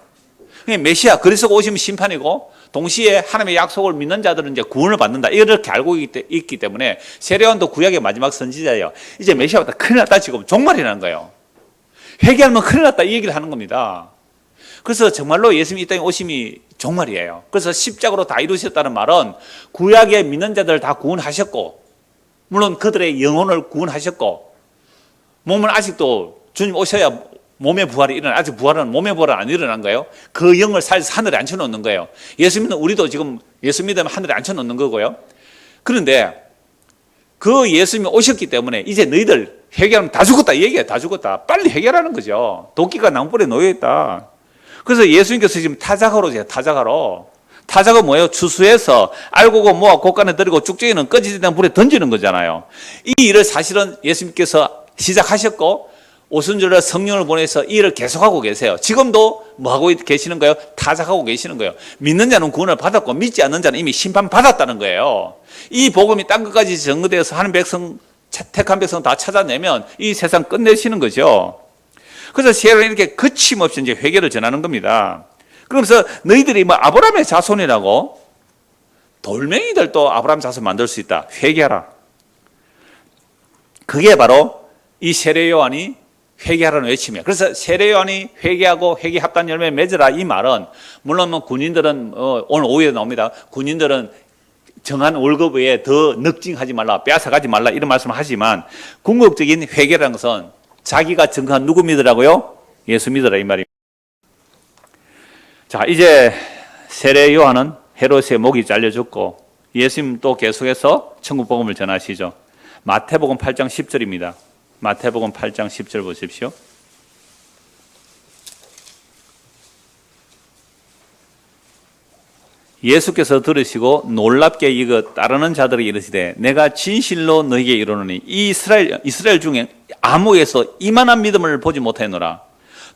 메시아 그리스도가 오시면 심판이고 동시에 하나님의 약속을 믿는 자들은 이제 구원을 받는다, 이렇게 알고 있기 때문에 세례요한도 구약의 마지막 선지자예요. 이제 메시아 왔다, 큰일 났다, 지금 종말이라는 거예요. 회개하면 큰일 났다, 이 얘기를 하는 겁니다. 그래서 정말로 예수님이 이 땅에 오심이 종말이에요. 그래서 십자가로 다 이루셨다는 말은 구약에 믿는 자들 다 구원하셨고, 물론 그들의 영혼을 구원하셨고, 몸은 아직도 주님 오셔야 몸의 부활이 일어나. 아직 몸의 부활은 안 일어난 거예요. 그 영을 살려서 하늘에 앉혀놓는 거예요. 예수 믿는 우리도 지금 예수 믿으면 하늘에 앉혀놓는 거고요. 그런데 그 예수님이 오셨기 때문에 이제 너희들 회개하면 다 죽었다, 이 얘기야. 다 죽었다. 빨리 해결하는 거죠. 도끼가 나무뿌리에 놓여있다. 그래서 예수님께서 지금 타작하러 오세요. 타작은 뭐예요? 추수해서 알고고 모아 곳간에 들이고 쭉쭉이는 꺼지지 않는 불에 던지는 거잖아요. 이 일을 사실은 예수님께서 시작하셨고 오순절날 성령을 보내서 이 일을 계속하고 계세요. 지금도 뭐 하고 계시는 거예요? 타작하고 계시는 거예요. 믿는 자는 구원을 받았고 믿지 않는 자는 이미 심판받았다는 거예요. 이 복음이 땅 끝까지 전거되어서 하는 백성, 택한 백성 다 찾아내면 이 세상 끝내시는 거죠. 그래서 세례는 이렇게 거침없이 이제 회개를 전하는 겁니다. 그러면서 너희들이 뭐 아브라함의 자손이라고 돌멩이들도 아브라함 자손 만들 수 있다. 회개하라. 그게 바로 이 세례 요한이 회개하라는 외침이에요. 그래서 세례 요한이 회개하고 회개 합단 열매 맺으라 이 말은 물론 뭐 군인들은 오늘 오후에 나옵니다. 군인들은 정한 월급 외에 더 늑징하지 말라, 빼앗아가지 말라 이런 말씀을 하지만 궁극적인 회개라는 것은 자기가 증거한 누구 믿으라고요? 예수 믿으라 이 말입니다. 자, 이제 세례 요한은 헤롯의 목이 잘려 죽고 예수님 또 계속해서 천국 복음을 전하시죠. 마태복음 8장 10절입니다. 마태복음 8장 10절 보십시오. 예수께서 들으시고 놀랍게 이것 따르는 자들에게 이르시되 내가 진실로 너희에게 이르노니 이 이스라엘 중에 아무에서 이만한 믿음을 보지 못하노라.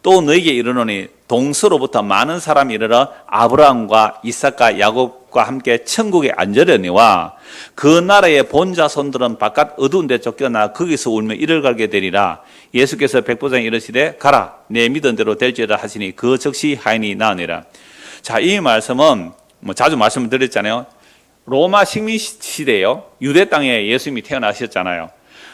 또 너희에게 이르노니 동서로부터 많은 사람이 이르러 아브라함과 이삭과 야곱과 함께 천국에 앉으려니와 그 나라의 본자손들은 바깥 어두운 데 쫓겨나 거기서 울며 이를 갈게 되리라. 예수께서 백부장에 이르시되 가라 내 믿은 대로 될지어다 하시니 그 즉시 하인이 나으니라. 자, 이 말씀은 뭐 자주 말씀을 드렸잖아요. 로마 식민 시대에요. 유대 땅에 예수님이 태어나셨잖아요.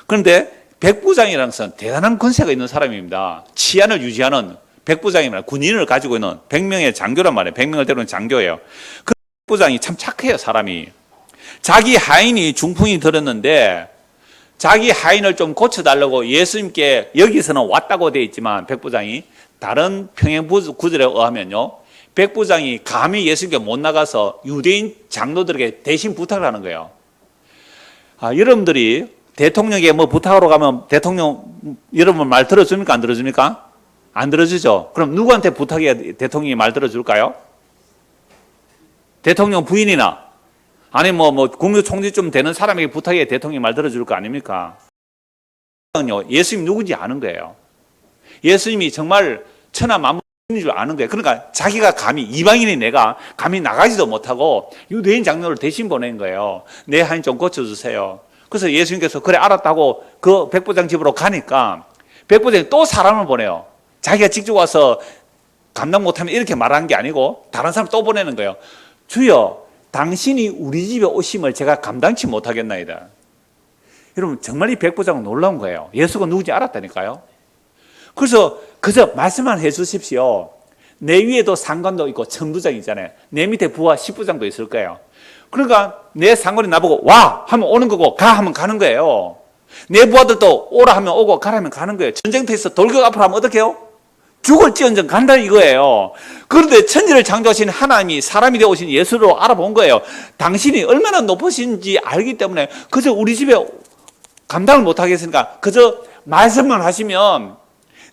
그런데 백부장이라는 것은 대단한 권세가 있는 사람입니다. 치안을 유지하는 백부장이면 군인을 가지고 있는 100명의 장교란 말이에요. 100명을 때리는 장교예요. 그 백부장이 참 착해요, 사람이. 자기 하인이 중풍이 들었는데 자기 하인을 좀 고쳐달라고 예수님께 여기서는 왔다고 되어 있지만 백부장이 다른 평행 구절에 의하면요. 백부장이 감히 예수님께 못 나가서 유대인 장로들에게 대신 부탁을 하는 거예요. 여러분들이 대통령에게 뭐 부탁하러 가면 대통령 여러분 말 들어줍니까? 안 들어줍니까? 안 들어주죠. 그럼 누구한테 부탁해야 대통령이 말 들어줄까요? 대통령 부인이나 아니면 뭐 국무총리 좀 되는 사람에게 부탁해야 대통령이 말 들어줄 거 아닙니까? 예수님 누군지 아는 거예요. 예수님이 정말 천하 만물인 줄 아는 거예요. 그러니까 자기가 감히 이방인이 내가 감히 나가지도 못하고 유대인 장로를 대신 보낸 거예요. 내 하인 좀 고쳐주세요. 그래서 예수님께서 그래 알았다고 그 백부장 집으로 가니까 백부장이 또 사람을 보내요. 자기가 직접 와서 감당 못하면 이렇게 말하는 게 아니고 다른 사람 또 보내는 거예요. 주여 당신이 우리 집에 오심을 제가 감당치 못하겠나이다. 여러분 정말 이 백부장은 놀라운 거예요. 예수가 누군지 알았다니까요. 그래서 그저 말씀만 해 주십시오. 내 위에도 상관도 있고 천부장 있잖아요. 내 밑에 부하 10부장도 있을 거예요. 그러니까 내 상관이 나보고 와 하면 오는 거고 가 하면 가는 거예요. 내 부하들도 오라 하면 오고 가라 하면 가는 거예요. 전쟁터에서 돌격 앞으로 하면 어떻게 해요? 죽을지언정 간다 이거예요. 그런데 천지를 창조하신 하나님이 사람이 되어 오신 예수로 알아본 거예요. 당신이 얼마나 높으신지 알기 때문에 그저 우리 집에 감당을 못하겠으니까 그저 말씀만 하시면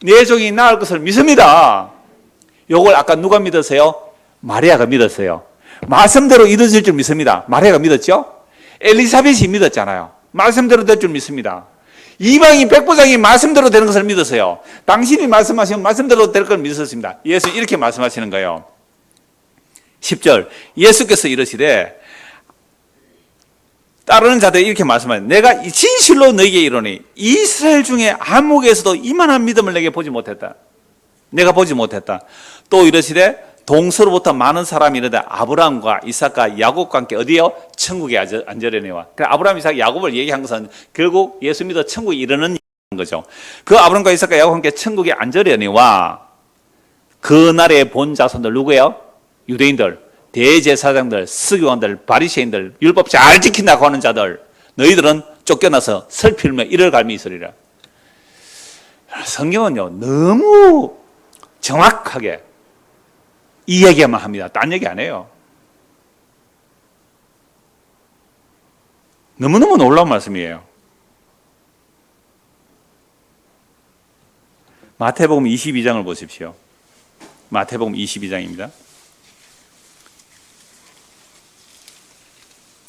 내 종이 나을 것을 믿습니다. 요걸 아까 누가 믿었어요? 마리아가 믿었어요. 말씀대로 이루어질 줄 믿습니다. 마리아가 믿었죠? 엘리사벳이 믿었잖아요. 말씀대로 될 줄 믿습니다. 이방인 백부장이 말씀대로 되는 것을 믿었어요. 당신이 말씀하시면 말씀대로 될 걸 믿었습니다. 예수 이렇게 말씀하시는 거예요. 10절 예수께서 이르시되 따르는 자들이 이렇게 말씀하세요. 내가 진실로 너에게 이르노니 이스라엘 중에 아무에게서도 이만한 믿음을 내게 보지 못했다. 내가 보지 못했다. 또 이르시되 동서로부터 많은 사람이 이르되 아브라함과 이삭과 야곱과 함께 어디요? 천국에 앉으려니와. 아브라함, 이삭, 야곱을 얘기한 것은 결국 예수 믿어 천국에 이르는 거죠. 그 아브라함과 이삭과 야곱과 함께 천국에 앉으려니와 그 나라의 본 자손들 누구예요? 유대인들, 대제사장들, 서기관들, 바리새인들, 율법 잘 지킨다고 하는 자들 너희들은 쫓겨나서 슬피며 이를 갈미 있으리라. 성경은요 너무 정확하게 이 얘기만 합니다. 딴 얘기 안 해요. 너무너무 놀라운 말씀이에요. 마태복음 22장을 보십시오. 마태복음 22장입니다.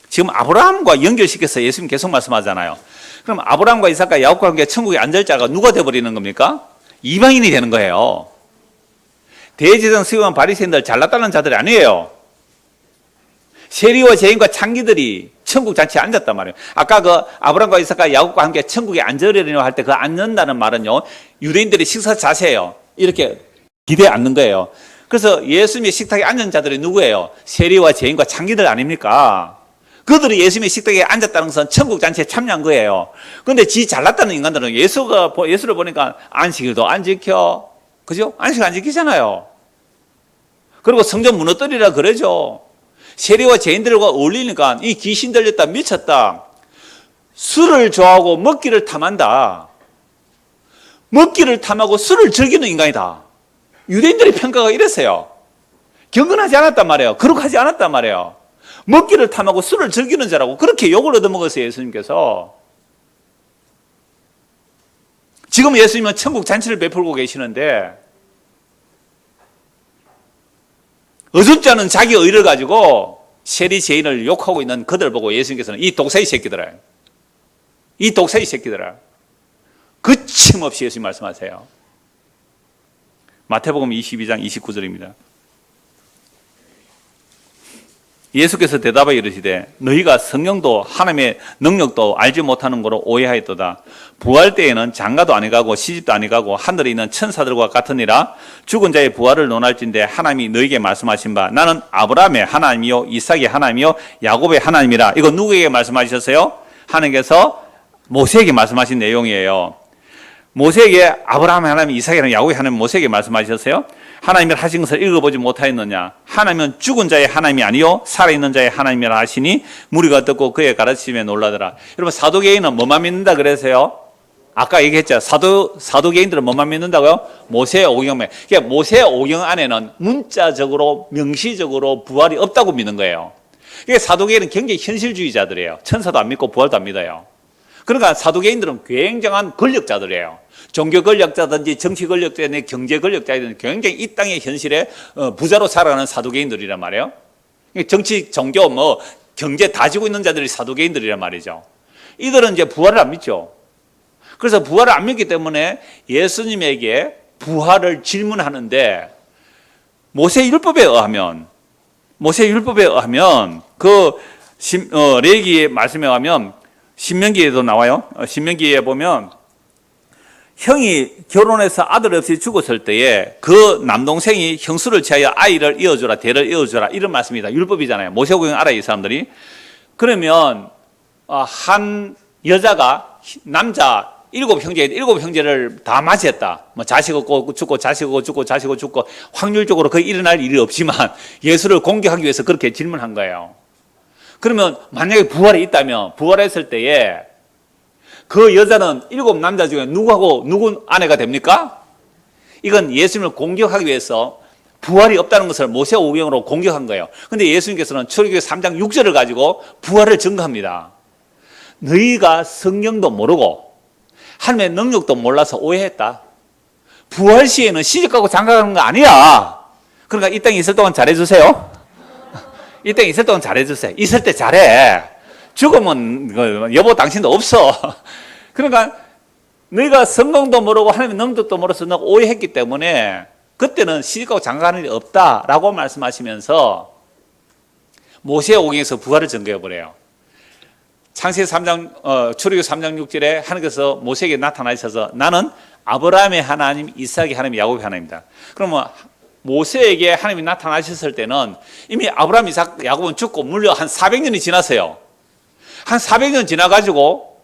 지금 아브라함과 연결시켜서 예수님 계속 말씀하잖아요. 그럼 아브라함과 이삭과 야곱과 함께 천국에 앉을 자가 누가 되어버리는 겁니까? 이방인이 되는 거예요. 대제사장, 서기관, 바리새인들 잘났다는 자들이 아니에요. 세리와 죄인과 창기들이 천국 잔치에 앉았단 말이에요. 아까 그 아브라함과 이삭과 야곱과 함께 천국에 앉으려고 할 때 그 앉는다는 말은요 유대인들의 식사 자세예요. 이렇게 기대에 앉는 거예요. 그래서 예수님의 식탁에 앉은 자들이 누구예요? 세리와 죄인과 창기들 아닙니까? 그들이 예수님의 식탁에 앉았다는 것은 천국 잔치에 참여한 거예요. 그런데 지 잘났다는 인간들은 예수를 보니까 안식일도 안 지켜. 그죠? 안식 안 지키잖아요. 그리고 성전 무너뜨리라 그러죠. 세리와 죄인들과 어울리니까 이 귀신 들렸다, 미쳤다. 술을 좋아하고 먹기를 탐한다. 먹기를 탐하고 술을 즐기는 인간이다. 유대인들의 평가가 이랬어요. 경건하지 않았단 말이에요. 거룩하지 않았단 말이에요. 먹기를 탐하고 술을 즐기는 자라고 그렇게 욕을 얻어먹었어요, 예수님께서. 지금 예수님은 천국 잔치를 베풀고 계시는데 어줍지 않은 자기 의를 가지고 세리 죄인을 욕하고 있는 그들 보고 예수님께서는 이 독사이 새끼들아, 이 독사이 새끼들아, 거침없이 예수님 말씀하세요. 마태복음 22장 29절입니다. 예수께서 대답하여 이르시되 너희가 성령도 하나님의 능력도 알지 못하는 거로 오해하였도다. 부활 때에는 장가도 아니가고 시집도 아니가고 하늘에 있는 천사들과 같으니라. 죽은 자의 부활을 논할진대 하나님이 너희에게 말씀하신 바 나는 아브라함의 하나님이요 이삭의 하나님이요 야곱의 하나님이라. 이거 누구에게 말씀하셨어요? 하나님께서 모세에게 말씀하신 내용이에요. 모세에게 아브라함의 하나님, 이삭의 하나님, 야곱의 하나님 모세에게 말씀하셨어요. 하나님이 하신 것을 읽어보지 못하였느냐? 하나님은 죽은 자의 하나님이 아니요 살아있는 자의 하나님이라 하시니 무리가 듣고 그의 가르침에 놀라더라. 여러분, 사두개인은 뭐만 믿는다 그래서요? 아까 얘기했죠. 사두개인들은 뭐만 믿는다고요? 모세의 오경만. 그러니까 모세의 오경 안에는 문자적으로 명시적으로 부활이 없다고 믿는 거예요. 그러니까 사두개인은 굉장히 현실주의자들이에요. 천사도 안 믿고 부활도 안 믿어요. 그러니까 사두개인들은 굉장한 권력자들이에요. 종교 권력자든지 정치 권력자든지 경제 권력자든지 굉장히 이 땅의 현실에 부자로 살아가는 사두개인들이란 말이에요. 정치, 종교, 경제 다 지고 있는 자들이 사두개인들이란 말이죠. 이들은 이제 부활을 안 믿죠. 그래서 부활을 안 믿기 때문에 예수님에게 부활을 질문하는데 모세 율법에 의하면 레위기의 말씀에 의하면 신명기에도 나와요. 신명기에 보면 형이 결혼해서 아들 없이 죽었을 때에 그 남동생이 형수를 취하여 아이를 이어주라, 대를 이어주라, 이런 말씀이다. 율법이잖아요. 모세오경 알아요, 이 사람들이. 그러면 한 여자가 남자 7형제를 다 맞이했다. 자식 없고 죽고 자식 없고 죽고 자식 없고 죽고 확률적으로 거의 일어날 일이 없지만 예수를 공격하기 위해서 그렇게 질문한 거예요. 그러면 만약에 부활이 있다면 부활했을 때에 그 여자는 7 남자 중에 누구 아내가 됩니까? 이건 예수님을 공격하기 위해서 부활이 없다는 것을 모세오경으로 공격한 거예요. 그런데 예수님께서는 출애굽기 3장 6절을 가지고 부활을 증거합니다. 너희가 성경도 모르고 하나님의 능력도 몰라서 오해했다. 부활 시에는 시집가고 장가가는 거 아니야. 그러니까 이 땅에 있을 동안 잘해주세요. 이 땅에 있을 동안 잘해주세요. 있을 때 잘해. 죽으면 여보 당신도 없어. 그러니까 너희가 성경도 모르고 하나님의 능력도 몰라서 너가 오해했기 때문에 그때는 시집가고 장가가는 일이 없다라고 말씀하시면서 모세오경에서 부활을 증거해버려요. 창세기 3장, 출애굽기 3장 6절에 하나님께서 모세에게 나타나셔서 나는 아브라함의 하나님, 이삭의 하나님, 야곱의 하나님이다. 그러면 모세에게 하나님이 나타나셨을 때는 이미 아브라함, 이삭, 야곱은 죽고 물려 한 400년이 지났어요. 한 400년 지나가지고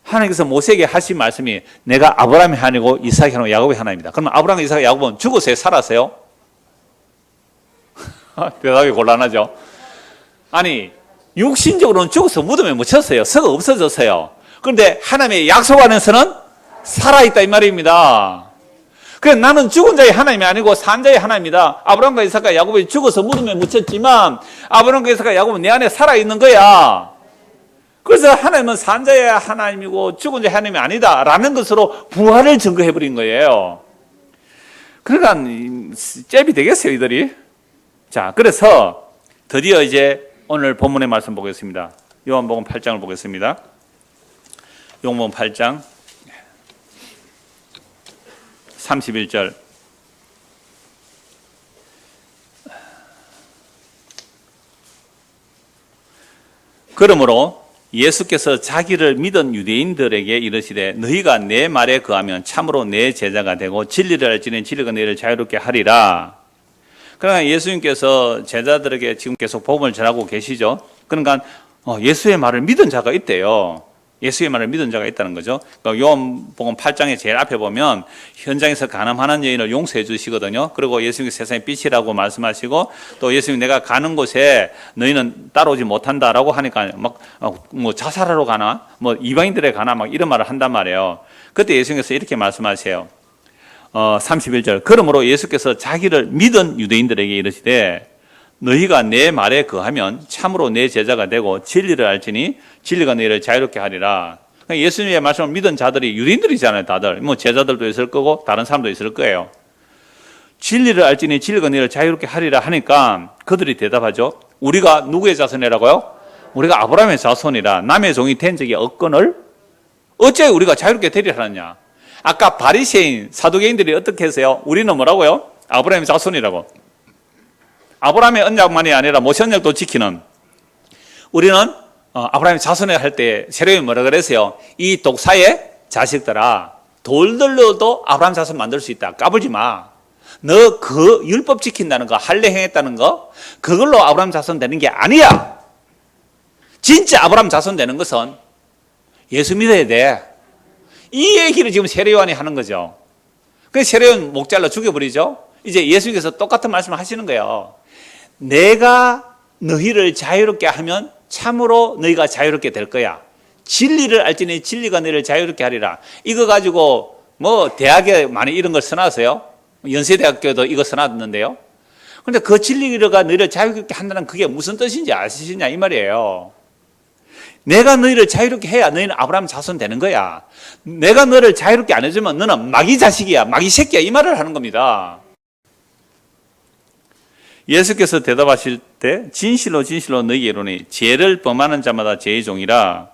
하나님께서 모세에게 하신 말씀이 내가 아브라함의 하나님이고 이삭의 하나님, 야곱의 하나님이다. 그러면 아브라함, 이삭, 야곱은 죽었어요? 살았어요? 대답이 곤란하죠. 아니, 육신적으로는 죽어서 무덤에 묻혔어요. 서가 없어졌어요. 그런데 하나님의 약속 안에서는 살아있다 이 말입니다. 그래서 나는 죽은 자의 하나님이 아니고 산 자의 하나님이다. 아브라함과 이삭과 야곱이 죽어서 무덤에 묻혔지만 아브라함과 이삭과 야곱은 내 안에 살아있는 거야. 그래서 하나님은 산 자의 하나님이고 죽은 자의 하나님이 아니다 라는 것으로 부활을 증거해버린 거예요. 그러니까 잽이 되겠어요 이들이. 자, 그래서 드디어 이제 오늘 본문의 말씀 보겠습니다. 요한복음 8장을 보겠습니다. 요한복음 8장 31절. 그러므로 예수께서 자기를 믿은 유대인들에게 이르시되 너희가 내 말에 거하면 참으로 내 제자가 되고 진리를 알지니 진리가 너희를 자유롭게 하리라. 그러나 예수님께서 제자들에게 지금 계속 복음을 전하고 계시죠. 그러니까 예수의 말을 믿은 자가 있대요. 예수의 말을 믿은 자가 있다는 거죠. 그러니까 요한복음 8장에 제일 앞에 보면 현장에서 가늠하는 여인을 용서해 주시거든요. 그리고 예수님이 세상의 빛이라고 말씀하시고 또 예수님이 내가 가는 곳에 너희는 따라오지 못한다라고 하니까 막 뭐 자살하러 가나 뭐 이방인들에 가나 막 이런 말을 한단 말이에요. 그때 예수님께서 이렇게 말씀하세요. 31절 그러므로 예수께서 자기를 믿은 유대인들에게 이르시되 너희가 내 말에 거하면 참으로 내 제자가 되고 진리를 알지니 진리가 너희를 자유롭게 하리라. 예수님의 말씀을 믿은 자들이 유대인들이잖아요. 다들 뭐 제자들도 있을 거고 다른 사람도 있을 거예요. 진리를 알지니 진리가 너희를 자유롭게 하리라 하니까 그들이 대답하죠. 우리가 누구의 자손이라고요? 우리가 아브라함의 자손이라 남의 종이 된 적이 없거늘 어째 우리가 자유롭게 되리라 하느냐. 아까 바리새인 사두개인들이 어떻게 했어요? 우리는 뭐라고요? 아브라함의 자손이라고. 아브라함의 언약만이 아니라 모세 언약도 지키는 우리는 아브라함의 자손이라 할 때 세례요한이 뭐라 그랬어요? 이 독사의 자식들아 돌들로도 아브라함 자손 만들 수 있다. 까불지 마. 너 그 율법 지킨다는 거 할례 행했다는 거 그걸로 아브라함 자손 되는 게 아니야. 진짜 아브라함 자손 되는 것은 예수 믿어야 돼. 이 얘기를 지금 세례요한이 하는 거죠. 그래서 세례요한 목 잘라 죽여버리죠. 이제 예수님께서 똑같은 말씀을 하시는 거예요. 내가 너희를 자유롭게 하면 참으로 너희가 자유롭게 될 거야. 진리를 알지니 진리가 너희를 자유롭게 하리라. 이거 가지고 뭐 대학에 많이 이런 걸 써놨어요. 연세대학교도 이거 써놨는데요. 그런데 그 진리가 너희를 자유롭게 한다는 그게 무슨 뜻인지 아시느냐 이 말이에요. 내가 너희를 자유롭게 해야 너희는 아브라함 자손 되는 거야. 내가 너를 자유롭게 안 해주면 너는 마귀 자식이야, 마귀 새끼야 이 말을 하는 겁니다. 예수께서 대답하실 때 진실로 진실로 너희에게 이르노니 죄를 범하는 자마다 죄의 종이라.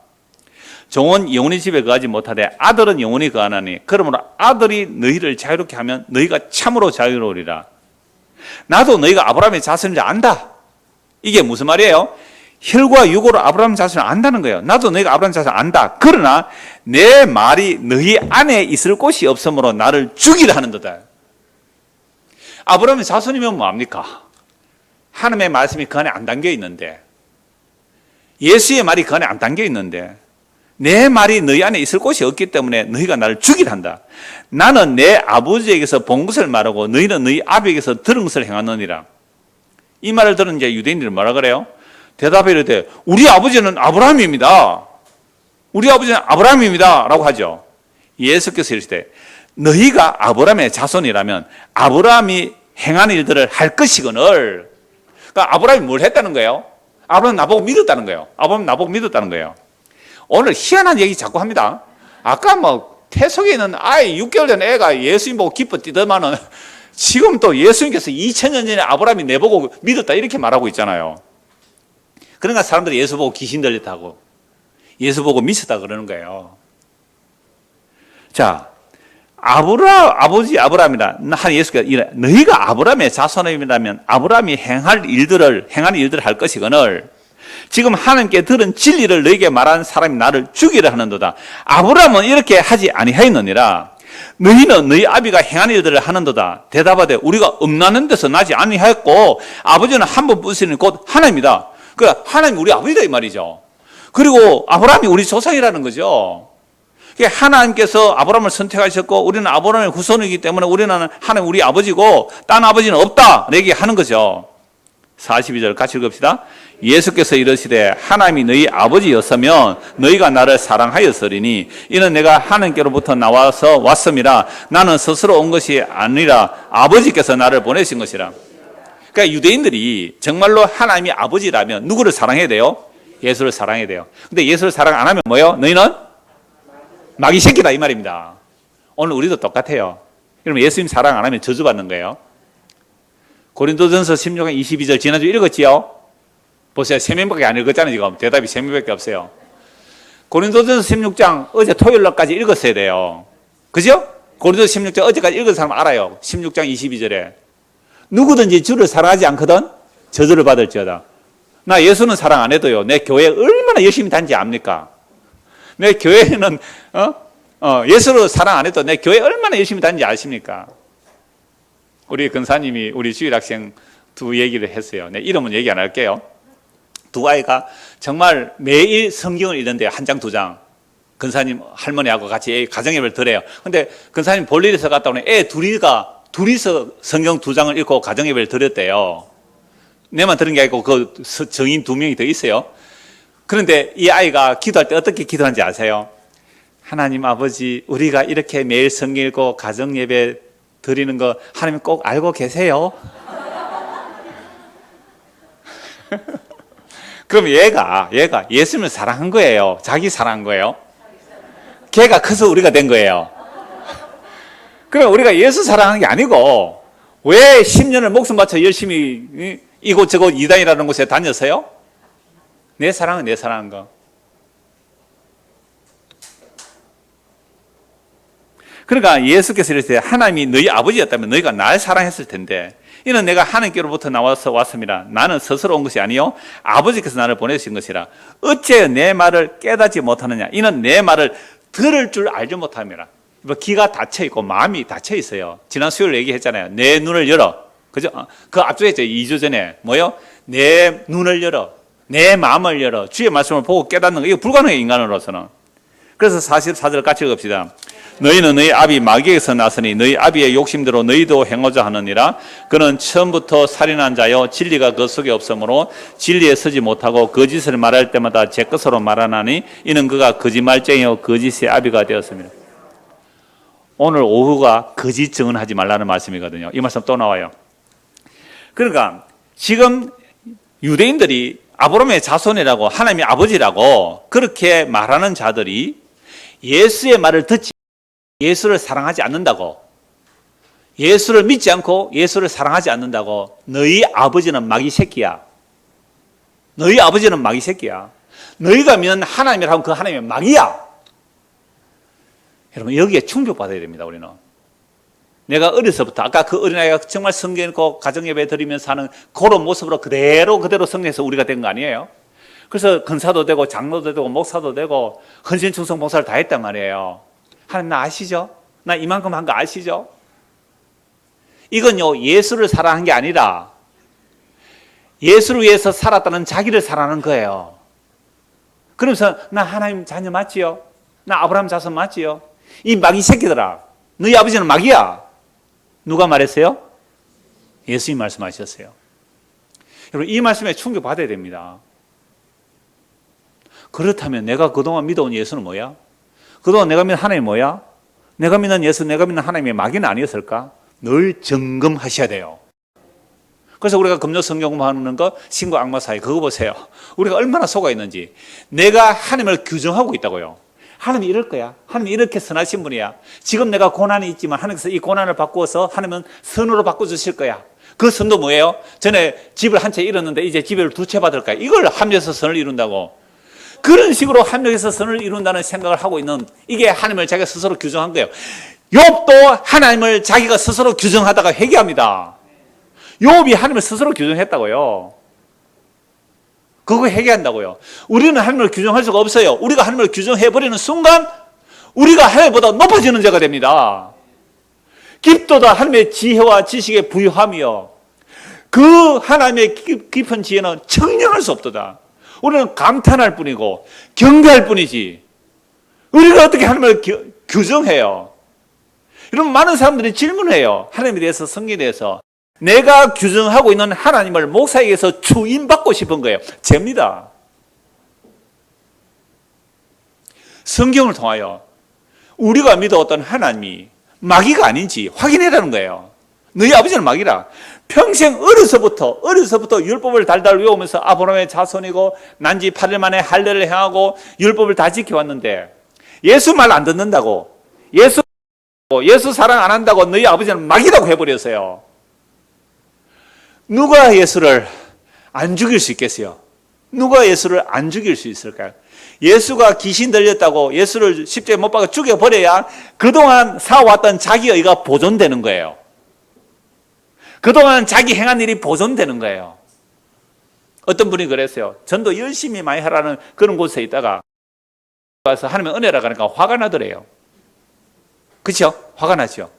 종은 영원히 집에 거하지 못하되 아들은 영원히 거하나니 그러므로 아들이 너희를 자유롭게 하면 너희가 참으로 자유로우리라. 나도 너희가 아브라함의 자손인지 안다. 이게 무슨 말이에요? 혈과 육으로 아브라함 자손을 안다는 거예요. 나도 너희가 아브라함 자손을 안다. 그러나 내 말이 너희 안에 있을 곳이 없으므로 나를 죽이라 하는도다. 아브라함의 자손이면 뭐합니까? 하나님의 말씀이 그 안에 안 담겨 있는데, 예수의 말이 그 안에 안 담겨 있는데, 내 말이 너희 안에 있을 곳이 없기 때문에 너희가 나를 죽이라 한다. 나는 내 아버지에게서 본 것을 말하고 너희는 너희 아버지에게서 들은 것을 행하느니라. 이 말을 들은 이제 유대인들이 뭐라 그래요? 대답해 이르되 우리 아버지는 아브라함입니다. 우리 아버지는 아브라함입니다. 라고 하죠. 예수께서 이르시되 너희가 아브라함의 자손이라면 아브라함이 행한 일들을 할 것이거늘. 그러니까 아브라함이 뭘 했다는 거예요? 아브라함 나보고 믿었다는 거예요. 아브라함 나보고 믿었다는 거예요. 오늘 희한한 얘기 자꾸 합니다. 아까 뭐 태속에 있는 아이 6개월 된 애가 예수님 보고 기뻐 뛰더만은 지금 또 예수님께서 2000년 전에 아브라함이 내보고 믿었다 이렇게 말하고 있잖아요. 그러니까 사람들이 예수 보고 귀신 들렸다고 예수 보고 미쳤다 그러는 거예요. 자, 아버지 아브라함이라 한 예수께서 이래 너희가 아브라함의 자손이라면 아브라함이 행한 일들을 할 것이거늘 지금 하나님께 들은 진리를 너희에게 말하는 사람이 나를 죽이려 하는도다. 아브라함은 이렇게 하지 아니하였느니라. 너희는 너희 아비가 행한 일들을 하는도다. 대답하되 우리가 음나는 데서 나지 아니하였고 아버지는 한 분 뿐이니 곧 하나님이다. 그러니까 하나님이 우리 아버지다 이 말이죠. 그리고 아브라함이 우리 조상이라는 거죠. 하나님께서 아브라함을 선택하셨고 우리는 아브라함의 후손이기 때문에 우리는 하나님 우리 아버지고 딴 아버지는 없다 얘기하는 거죠. 42절 같이 읽읍시다. 예수께서 이르시되 하나님이 너희 아버지였으면 너희가 나를 사랑하였으리니 이는 내가 하나님께로부터 나와서 왔음이라. 나는 스스로 온 것이 아니라 아버지께서 나를 보내신 것이라. 그러니까 유대인들이 정말로 하나님이 아버지라면 누구를 사랑해야 돼요? 예수를 사랑해야 돼요. 근데 예수를 사랑 안 하면 뭐예요? 너희는 마귀 새끼다 이 말입니다. 오늘 우리도 똑같아요. 그러면 예수님 사랑 안 하면 저주받는 거예요. 고린도전서 16장 22절 지난주 읽었지요? 보세요. 3명밖에 안 읽었잖아요. 지금 대답이 3명밖에 없어요. 고린도전서 16장 어제 토요일 날까지 읽었어야 돼요. 그죠? 고린도전서 16장 어제까지 읽은 사람 알아요. 16장 22절에 누구든지 주를 사랑하지 않거든 저주를 받을지어다. 나 예수는 사랑 안 해도요. 내 교회 얼마나 열심히 다니지 압니까? 내 교회는 예수를 사랑 안 해도 내 교회 얼마나 열심히 다니지 아십니까? 우리 근사님이 우리 주일학생 두 얘기를 했어요. 네, 이름은 얘기 안 할게요. 두 아이가 정말 매일 성경을 읽는데요. 한 장, 두 장. 근사님 할머니하고 같이 가정예배를 드려요. 근데 근사님 볼일에서 갔다 오니 애 둘이서 성경 두 장을 읽고 가정예배를 드렸대요. 내만 들은 게 아니고 그 정인 두 명이 더 있어요. 그런데 이 아이가 기도할 때 어떻게 기도하는지 아세요? 하나님 아버지, 우리가 이렇게 매일 성경 읽고 가정예배 드리는 거 하나님 꼭 알고 계세요? 그럼 얘가 예수님을 사랑한 거예요? 자기 사랑한 거예요? 걔가 커서 우리가 된 거예요. 그럼 우리가 예수 사랑하는 게 아니고 왜 10년을 목숨 바쳐 열심히 이곳저곳 이단이라는 곳에 다녔어요? 내 사랑은 내 사랑한 거. 그러니까 예수께서 이랬어요. 하나님이 너희 아버지였다면 너희가 날 사랑했을 텐데 이는 내가 하나님께로부터 나와서 왔습니다. 나는 스스로 온 것이 아니요 아버지께서 나를 보내신 것이라. 어째 내 말을 깨닫지 못하느냐. 이는 내 말을 들을 줄 알지 못함이라. 귀가 닫혀 있고 마음이 닫혀 있어요. 지난 수요일 얘기했잖아요. 내 눈을 열어. 그죠? 그 앞쪽에 있죠. 2주 전에 뭐요? 내 눈을 열어. 내 마음을 열어. 주의 말씀을 보고 깨닫는 거 이거 불가능해요. 인간으로서는. 그래서 44절 같이 읽읍시다. 너희는 너희 아비 마귀에서 났으니 너희 아비의 욕심대로 너희도 행하자 하느니라. 그는 처음부터 살인한 자요 진리가 그 속에 없으므로 진리에 서지 못하고 거짓을 말할 때마다 제 것으로 말하나니 이는 그가 거짓말쟁이요 거짓의 아비가 되었습니다. 오늘 오후가 거짓 증언하지 말라는 말씀이거든요. 이 말씀 또 나와요. 그러니까 지금 유대인들이 아브라함의 자손이라고 하나님의 아버지라고 그렇게 말하는 자들이 예수의 말을 듣지 예수를 사랑하지 않는다고, 예수를 믿지 않고 예수를 사랑하지 않는다고, 너희 아버지는 마귀 새끼야. 너희 아버지는 마귀 새끼야. 너희가 믿는 하나님이라면 그 하나님이 마귀야. 여러분 여기에 충격받아야 됩니다. 우리는 내가 어려서부터 아까 그 어린아이가 정말 성경 읽고 가정예배 드리면서 하는 그런 모습으로 그대로 성경에서 우리가 된 거 아니에요? 그래서 근사도 되고 장로도 되고 목사도 되고 헌신충성 봉사를 다 했단 말이에요. 하나님 나 아시죠? 나 이만큼 한 거 아시죠? 이건요 예수를 사랑한 게 아니라 예수를 위해서 살았다는 자기를 사랑하는 거예요. 그러면서 나 하나님 자녀 맞지요? 나 아브라함 자손 맞지요? 이 마귀 새끼들아, 너희 아버지는 마귀야. 누가 말했어요? 예수님 말씀하셨어요. 여러분 이 말씀에 충격받아야 됩니다. 그렇다면 내가 그동안 믿어온 예수는 뭐야? 그동안 내가 믿는 하나님이 뭐야? 내가 믿는 예수, 내가 믿는 하나님의 마귀는 아니었을까? 늘 점검하셔야 돼요. 그래서 우리가 금요 성경 공부하는 거 신과 악마 사이 그거 보세요. 우리가 얼마나 속아 있는지. 내가 하나님을 규정하고 있다고요. 하나님이 이럴 거야. 하나님이 이렇게 선하신 분이야. 지금 내가 고난이 있지만 하나님께서 이 고난을 바꾸어서 하나님은 선으로 바꿔주실 거야. 그 선도 뭐예요? 전에 집을 한 채 잃었는데 이제 집을 두 채 받을 거야. 이걸 합리해서 선을 이룬다고. 그런 식으로 합력해서 선을 이룬다는 생각을 하고 있는 이게 하나님을 자기가 스스로 규정한 거예요. 욥도 하나님을 자기가 스스로 규정하다가 회개합니다. 욥이 하나님을 스스로 규정했다고요. 그거 회개한다고요. 우리는 하나님을 규정할 수가 없어요. 우리가 하나님을 규정해버리는 순간 우리가 하나님보다 높아지는 자가 됩니다. 깊도다 하나님의 지혜와 지식에 부유함이요. 그 하나님의 깊은 지혜는 청량할 수 없도다. 우리는 감탄할 뿐이고 경배할 뿐이지 우리가 어떻게 하나님을 규정해요? 이런 많은 사람들이 질문해요. 하나님에 대해서, 성경에 대해서. 내가 규정하고 있는 하나님을 목사에게서 추임받고 싶은 거예요. 죄입니다. 성경을 통하여 우리가 믿어왔던 하나님이 마귀가 아닌지 확인해라는 거예요. 너희 아버지는 마귀라. 평생 어려서부터 율법을 달달 외우면서 아브라함의 자손이고 난지 8일 만에 할례를 행하고 율법을 다 지켜왔는데 예수 말 안 듣는다고, 예수 사랑 안 한다고 너희 아버지는 마귀라고 해버렸어요. 누가 예수를 안 죽일 수 있겠어요? 누가 예수를 안 죽일 수 있을까요? 예수가 귀신 들렸다고 예수를 십자가에 못 박아 죽여버려야 그동안 살아왔던 자기 의가 보존되는 거예요. 그동안 자기 행한 일이 보존되는 거예요. 어떤 분이 그랬어요. 전도 열심히 많이 하라는 그런 곳에 있다가 와서 하나님의 은혜라 가니까 화가 나더래요. 그렇죠? 화가 나죠.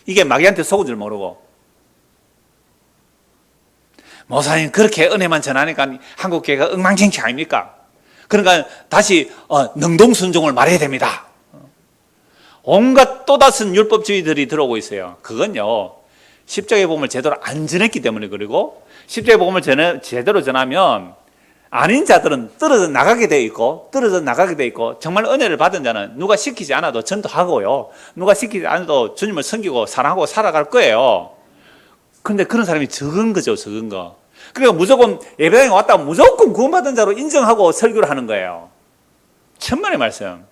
이게 마귀한테 속은 줄 모르고 목사님 그렇게 은혜만 전하니까 한국교회가 엉망진창 아닙니까? 그러니까 다시 능동순종을 말해야 됩니다. 온갖 또 다른 율법주의들이 들어오고 있어요. 그건요, 십자가의 복음을 제대로 안 전했기 때문에. 그리고 십자가의 복음을 제대로 전하면 아닌 자들은 떨어져 나가게 돼 있고, 정말 은혜를 받은 자는 누가 시키지 않아도 전도하고요, 누가 시키지 않아도 주님을 섬기고 사랑하고 살아갈 거예요. 그런데 그런 사람이 적은 거죠, 적은 거. 그러니까 무조건 예배당에 왔다 무조건 구원받은 자로 인정하고 설교를 하는 거예요. 천만의 말씀.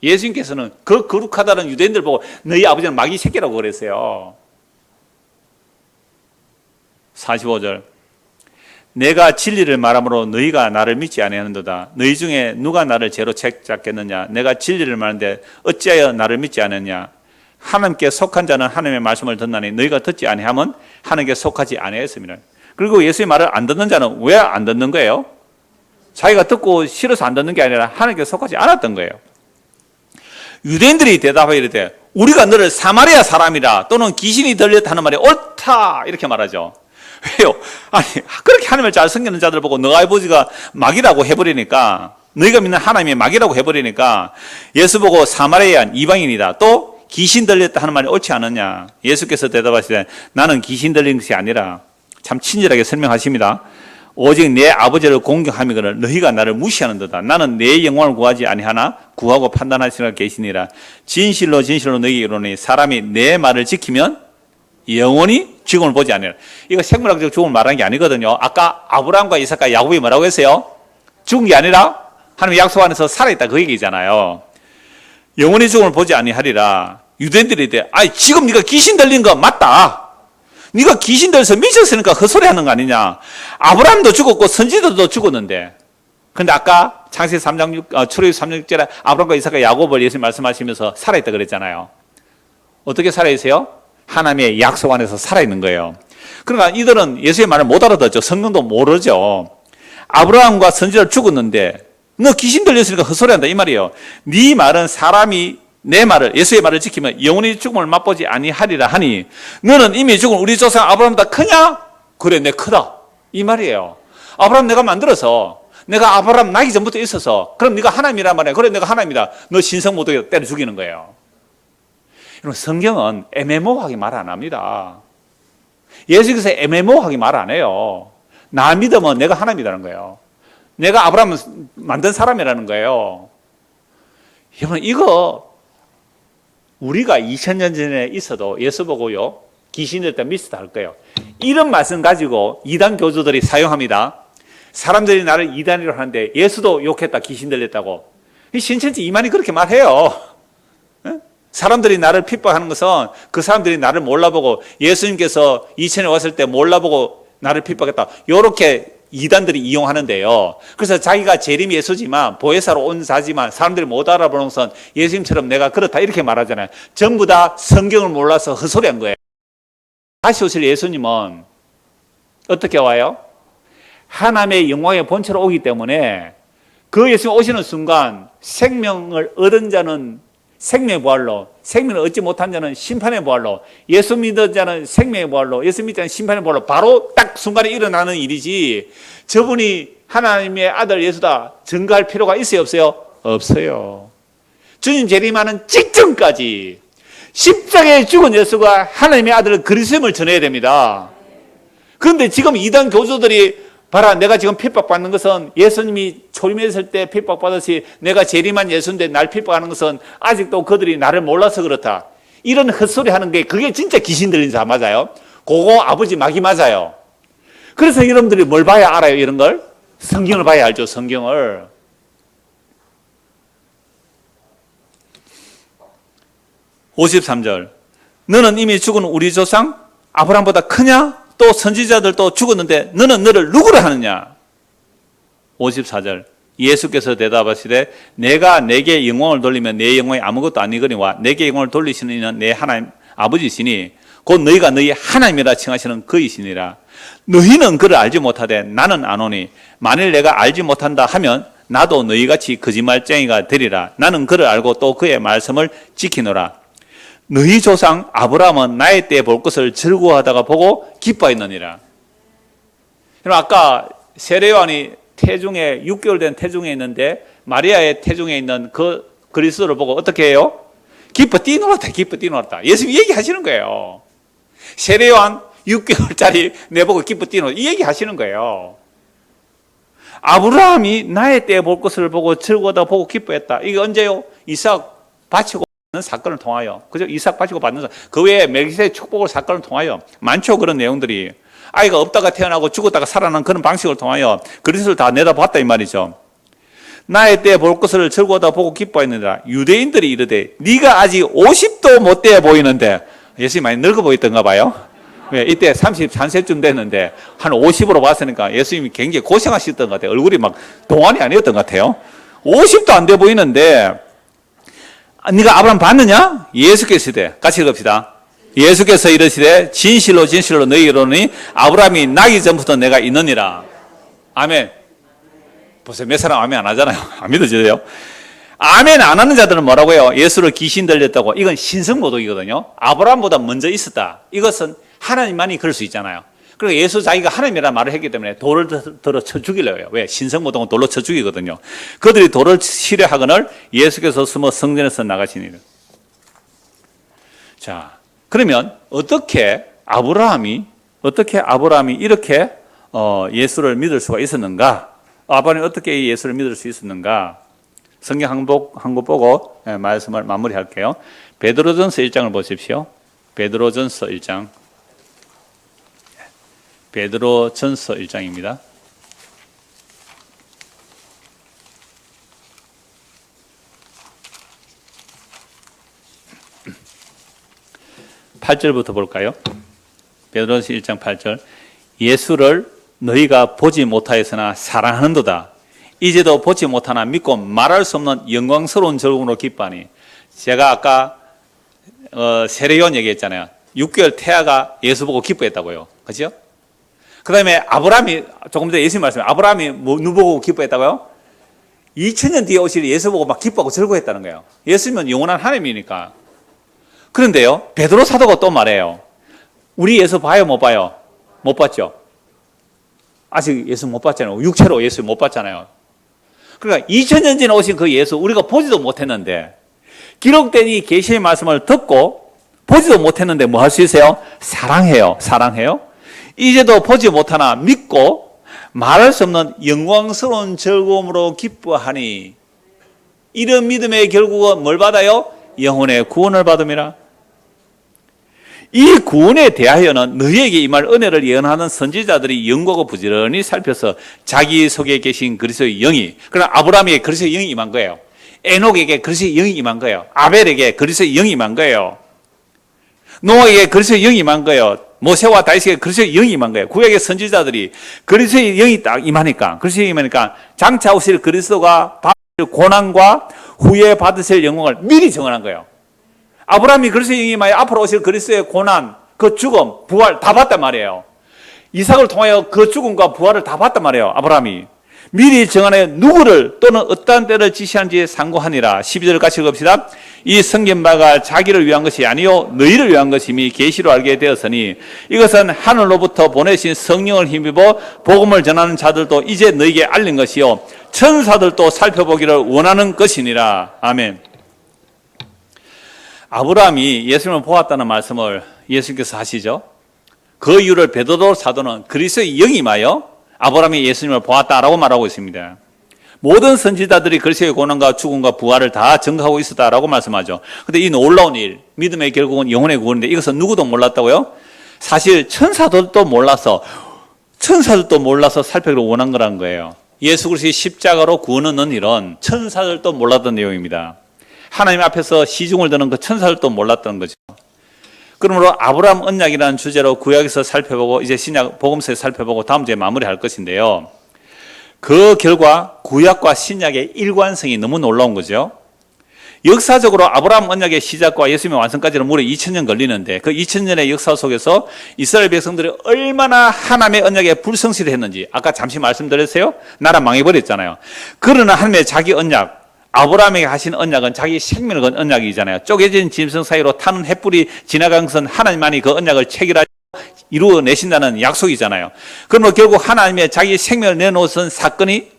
예수님께서는 그 거룩하다는 유대인들 보고 너희 아버지는 마귀 새끼라고 그랬어요. 45절. 내가 진리를 말함으로 너희가 나를 믿지 아니하는도다. 너희 중에 누가 나를 죄로 책잡겠느냐? 내가 진리를 말하는데 어찌하여 나를 믿지 않느냐? 하나님께 속한 자는 하나님의 말씀을 듣나니 너희가 듣지 아니하면 하나님께 속하지 아니하였습니다. 그리고 예수의 말을 안 듣는 자는 왜 안 듣는 거예요? 자기가 듣고 싫어서 안 듣는 게 아니라 하나님께 속하지 않았던 거예요. 유대인들이 대답하여 이르되 우리가 너를 사마리아 사람이라 또는 귀신이 들렸다는 말이 옳다 이렇게 말하죠. 왜요? 아니 그렇게 하나님을 잘 섬기는 자들 보고 너희 아버지가 마귀라고 해버리니까, 너희가 믿는 하나님이 마귀라고 해버리니까 예수 보고 사마리아인 이방인이다, 또 귀신 들렸다 하는 말이 옳지 않느냐? 예수께서 대답하시되 나는 귀신 들린 것이 아니라, 참 친절하게 설명하십니다. 오직 내 아버지를 공경함이거늘 너희가 나를 무시하는도다. 나는 내 영광을 구하지 아니하나 구하고 판단하시는 계시니라. 진실로 진실로 너희에게 이르노니 사람이 내 말을 지키면 영원히 죽음을 보지 아니하라. 이거 생물학적 죽음을 말하는 게 아니거든요. 아까 아브라함과 이삭과 야곱이 뭐라고 했어요? 죽은 게 아니라 하나님 약속 안에서 살아있다 그 얘기잖아요. 영원히 죽음을 보지 아니하리라. 유대인들이 돼. 아니 지금 네가 귀신 들린 거 맞다. 네가 귀신 들려서 미쳤으니까 헛소리 하는 거 아니냐. 아브라함도 죽었고 선지자들도 죽었는데. 근데 아까 창세기 3장 출애굽 3장 6절에 아브라함과 이삭과 야곱을 예수님 말씀하시면서 살아있다 그랬잖아요. 어떻게 살아있어요? 하나님의 약속 안에서 살아있는 거예요. 그러니까 이들은 예수의 말을 못 알아듣죠. 성경도 모르죠. 아브라함과 선지자를 죽었는데 너 귀신 들렸으니까 헛소리한다 이 말이에요. 네 말은 사람이 내 말을, 예수의 말을 지키면 영원히 죽음을 맛보지 아니하리라 하니 너는 이미 죽은 우리 조상 아브라함보다 크냐? 그래 내 크다 이 말이에요. 아브라함 내가 만들어서, 내가 아브라함 나기 전부터 있어서, 그럼 네가 하나님이란 말이야. 그래 내가 하나님이다. 너 신성 모독에 때려 죽이는 거예요. 여러분 성경은 애매모호하게 말 안 합니다. 예수께서 애매모호하게 말 안 해요. 나 믿으면 내가 하나님이라는 거예요. 내가 아브라함을 만든 사람이라는 거예요. 여러분 이거 우리가 2000년 전에 있어도 예수 보고요 귀신 들렸다 미스터 할 거예요. 이런 말씀 가지고 이단 교주들이 사용합니다. 사람들이 나를 이단이라고 하는데 예수도 욕했다 귀신 들렸다고. 신천지 이만희 그렇게 말해요. 사람들이 나를 핍박하는 것은 그 사람들이 나를 몰라보고 예수님께서 2000에 왔을 때 몰라보고 나를 핍박했다 이렇게 이단들이 이용하는데요. 그래서 자기가 재림이 예수지만 보혜사로 온 자지만 사람들이 못 알아보는 것은 예수님처럼 내가 그렇다 이렇게 말하잖아요. 전부 다 성경을 몰라서 헛소리한 거예요. 다시 오실 예수님은 어떻게 와요? 하나님의 영광의 본체로 오기 때문에 그 예수님 오시는 순간 생명을 얻은 자는 생명의 부활로, 생명을 얻지 못한 자는 심판의 부활로, 예수 믿은 자는 생명의 부활로, 예수 믿지 않는 심판의 부활로 바로 딱 순간에 일어나는 일이지, 저분이 하나님의 아들 예수다 증거할 필요가 있어요 없어요? 없어요. 주님 재림하는 직전까지 십자가에 죽은 예수가 하나님의 아들 그리스도임을 전해야 됩니다. 그런데 지금 이단 교주들이 봐라 내가 지금 핍박받는 것은 예수님이 초림했을 때 핍박받았지 내가 재림한 예수인데 날 핍박하는 것은 아직도 그들이 나를 몰라서 그렇다. 이런 헛소리 하는 게 그게 진짜 귀신 들린 자 맞아요. 그거 아버지 마귀 맞아요. 그래서 여러분들이 뭘 봐야 알아요 이런 걸? 성경을 봐야 알죠. 성경을. (53절) 너는 이미 죽은 우리 조상 아브라함보다 크냐? 또 선지자들도 죽었는데 너는 너를 누구라 하느냐? 54절 예수께서 대답하시되 내가 내게 영광을 돌리면 내 영광이 아무것도 아니거니와 내게 영광을 돌리시는 이는 내 하나님 아버지시니 곧 너희가 너희 하나님이라 칭하시는 그이시니라. 너희는 그를 알지 못하되 나는 아노니 만일 내가 알지 못한다 하면 나도 너희같이 거짓말쟁이가 되리라. 나는 그를 알고 또 그의 말씀을 지키노라. 너희 조상 아브라함은 나의 때에 볼 것을 즐거워하다가 보고 기뻐했느니라. 여러분 아까 세례요한이 태중에 6개월 된 태중에 있는데 마리아의 태중에 있는 그 그리스도를 보고 어떻게 해요? 기뻐 뛰놀았다. 기뻐 뛰놀았다. 예수님이 얘기하시는 거예요. 세례요한 6개월짜리 내보고 기뻐 뛰놀았다. 이 얘기하시는 거예요. 아브라함이 나의 때에 볼 것을 보고 즐거워하다 보고 기뻐했다. 이게 언제요? 이삭 바치고 받는 사건을 통하여. 그죠? 이삭 바치고 받는 사건. 그 외에 멜기세의 축복을 사건을 통하여. 많죠. 그런 내용들이. 아이가 없다가 태어나고 죽었다가 살아난 그런 방식을 통하여 그리스도를 다 내다봤다 이 말이죠. 나의 때에 볼 것을 즐거워하다 보고 기뻐했느니라. 유대인들이 이르되 네가 아직 50도 못 돼 보이는데 예수님이 많이 늙어 보였던가 봐요. 왜? 이때 33세쯤 됐는데 한 50으로 봤으니까 예수님이 굉장히 고생하셨던 것 같아요. 얼굴이 막 동안이 아니었던 것 같아요. 50도 안 돼 보이는데 네가 아브라함 봤느냐? 예수께서 이르되 같이 읽읍시다. 예수께서 이르시되 진실로 진실로 너희에게 이르노니 아브라함이 나기 전부터 내가 있느니라. 아멘. 보세요. 몇 사람 아멘 안 하잖아요. 안 믿어져요. 아멘 안 하는 자들은 뭐라고 해요? 예수를 귀신 들렸다고. 이건 신성모독이거든요. 아브라함보다 먼저 있었다. 이것은 하나님만이 그럴 수 있잖아요. 그리고 예수 자기가 하나님이라는 말을 했기 때문에 돌을 들어 쳐 죽이려고 해요. 왜? 신성모독은 돌로 쳐 죽이거든요. 그들이 돌을 치려 하거늘 예수께서 숨어 성전에서 나가시니라. 자, 그러면 어떻게 아브라함이 이렇게 예수를 믿을 수가 있었는가? 아브라함이 어떻게 예수를 믿을 수 있었는가? 성경 한 곳 보고 말씀을 마무리할게요. 베드로전서 1장을 보십시오. 베드로전서 1장. 베드로전서 1장입니다. 8절부터 볼까요? 베드로전서 1장 8절. 예수를 너희가 보지 못하였으나 사랑하는도다. 이제도 보지 못하나 믿고 말할 수 없는 영광스러운 즐거움으로 기뻐하니. 제가 아까 세례요한 얘기했잖아요. 6개월 태아가 예수 보고 기뻐했다고요. 그렇죠? 그 다음에 아브라함이 조금 전에 예수님 말씀에 아브라함이 누구 보고 기뻐했다고요? 2000년 뒤에 오실 예수 보고 막 기뻐하고 즐거워했다는 거예요. 예수님은 영원한 하나님이니까. 그런데요, 베드로 사도가 또 말해요. 우리 예수 봐요, 못 봐요? 못 봤죠? 아직 예수 못 봤잖아요. 육체로 예수 못 봤잖아요. 그러니까 2000년 전에 오신 그 예수 우리가 보지도 못했는데 기록된 이 계시의 말씀을 듣고 보지도 못했는데 뭐 할 수 있어요? 사랑해요. 사랑해요. 이제도 보지 못하나 믿고 말할 수 없는 영광스러운 즐거움으로 기뻐하니 이런 믿음의 결국은 뭘 받아요? 영혼의 구원을 받음이라. 이 구원에 대하여는 너희에게 임할 은혜를 예언하는 선지자들이 연구하고 부지런히 살펴서 자기 속에 계신 그리스도의 영이, 그러나 아브라함에게 그리스도의 영이 임한 거예요. 에녹에게 그리스도의 영이 임한 거예요. 아벨에게 그리스도의 영이 임한 거예요. 노아에게 그리스도의 영이 임한 거예요. 모세와 다윗에게 그리스도의 영이 임한 거예요. 구약의 선지자들이 그리스도의 영이 딱 임하니까, 그리스도의 영이 임하니까 장차 오실 그리스도가 받을 고난과 후에 받으실 영광을 미리 정언한 거예요. 아브라함이 그리스도의 영이 임하여 앞으로 오실 그리스도의 고난, 그 죽음, 부활 다 봤단 말이에요. 이삭을 통하여 그 죽음과 부활을 다 봤단 말이에요. 아브라함이 미리 정하여 누구를 또는 어떠한 때를 지시한지 상고하니라. 12절 같이 읽읍시다. 이 성경바가 자기를 위한 것이 아니요 너희를 위한 것임이 계시로 알게 되었으니 이것은 하늘로부터 보내신 성령을 힘입어 복음을 전하는 자들도 이제 너희에게 알린 것이요 천사들도 살펴보기를 원하는 것이니라. 아멘. 아브라함이 예수님을 보았다는 말씀을 예수님께서 하시죠. 그 이유를 베드로 사도는 그리스도의 영이 임하여 아브라함이 예수님을 보았다라고 말하고 있습니다. 모든 선지자들이 그리스도의 고난과 죽음과 부활을 다 증거하고 있었다라고 말씀하죠. 그런데 이 놀라운 일, 믿음의 결국은 영혼의 구원인데 이것은 누구도 몰랐다고요? 사실 천사들도 몰라서 살펴보기를 원한 거라는 거예요. 예수 그리스도의 십자가로 구원 얻는 일은 천사들도 몰랐던 내용입니다. 하나님 앞에서 시중을 드는 그 천사들도 몰랐던 거죠. 그러므로 아브라함 언약이라는 주제로 구약에서 살펴보고 이제 신약 복음서에 살펴보고 다음 주에 마무리할 것인데요. 그 결과 구약과 신약의 일관성이 너무 놀라운 거죠. 역사적으로 아브라함 언약의 시작과 예수님의 완성까지는 무려 2000년 걸리는데 그 2000년의 역사 속에서 이스라엘 백성들이 얼마나 하나님의 언약에 불성실을 했는지 아까 잠시 말씀드렸어요. 나라 망해버렸잖아요. 그러나 하나님의 자기 언약, 아브라함에게 하신 언약은 자기 생명을 건 언약이잖아요. 쪼개진 짐승 사이로 타는 햇불이 지나간 것은 하나님만이 그 언약을 체결하고 이루어내신다는 약속이잖아요. 그러므로 결국 하나님의 자기 생명을 내놓으신 사건이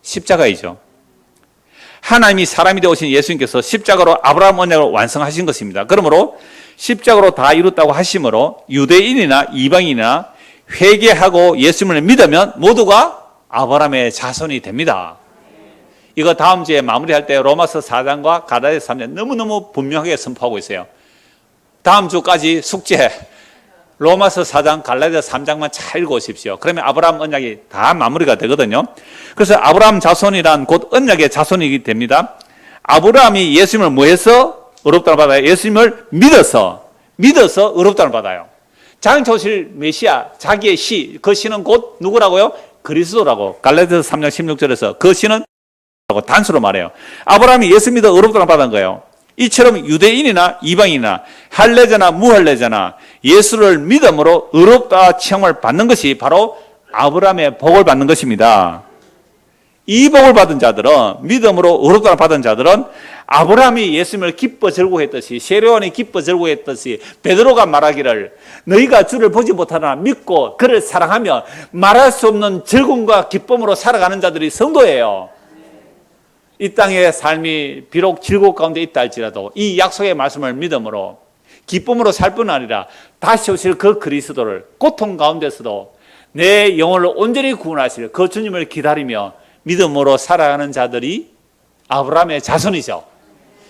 십자가이죠. 하나님이 사람이 되어 오신 예수님께서 십자가로 아브라함 언약을 완성하신 것입니다. 그러므로 십자가로 다 이뤘다고 하심으로 유대인이나 이방인이나 회개하고 예수님을 믿으면 모두가 아브라함의 자손이 됩니다. 이거 다음 주에 마무리할 때 로마서 4장과 갈라디아서 3장 너무너무 분명하게 선포하고 있어요. 다음 주까지 숙제 로마서 4장, 갈라디아서 3장만 잘 읽어오십시오. 그러면 아브라함 언약이 다 마무리가 되거든요. 그래서 아브라함 자손이란 곧 언약의 자손이기 됩니다. 아브라함이 예수님을 뭐해서 의롭다를 받아요? 예수님을 믿어서 의롭다를 받아요. 장차 오실 메시아, 자기의 시, 그 시는 곧 누구라고요? 그리스도라고. 갈라디아서 3장 16절에서 그 시는 단수로 말해요. 아브라함이 예수 믿어 의롭다를 받은 거예요. 이처럼 유대인이나 이방인이나 할례자나 무할례자나 예수를 믿음으로 의롭다 칭함을 받는 것이 바로 아브라함의 복을 받는 것입니다. 이 복을 받은 자들은, 믿음으로 의롭다 받은 자들은 아브라함이 예수님을 기뻐 절구했듯이, 세례요한이 기뻐 절구했듯이 베드로가 말하기를 너희가 주를 보지 못하나 믿고 그를 사랑하며 말할 수 없는 즐거움과 기쁨으로 살아가는 자들이 성도예요. 이 땅의 삶이 비록 즐거움 가운데 있다 할지라도 이 약속의 말씀을 믿음으로 기쁨으로 살 뿐 아니라 다시 오실 그 그리스도를 고통 가운데서도 내 영혼을 온전히 구원하실 그 주님을 기다리며 믿음으로 살아가는 자들이 아브라함의 자손이죠.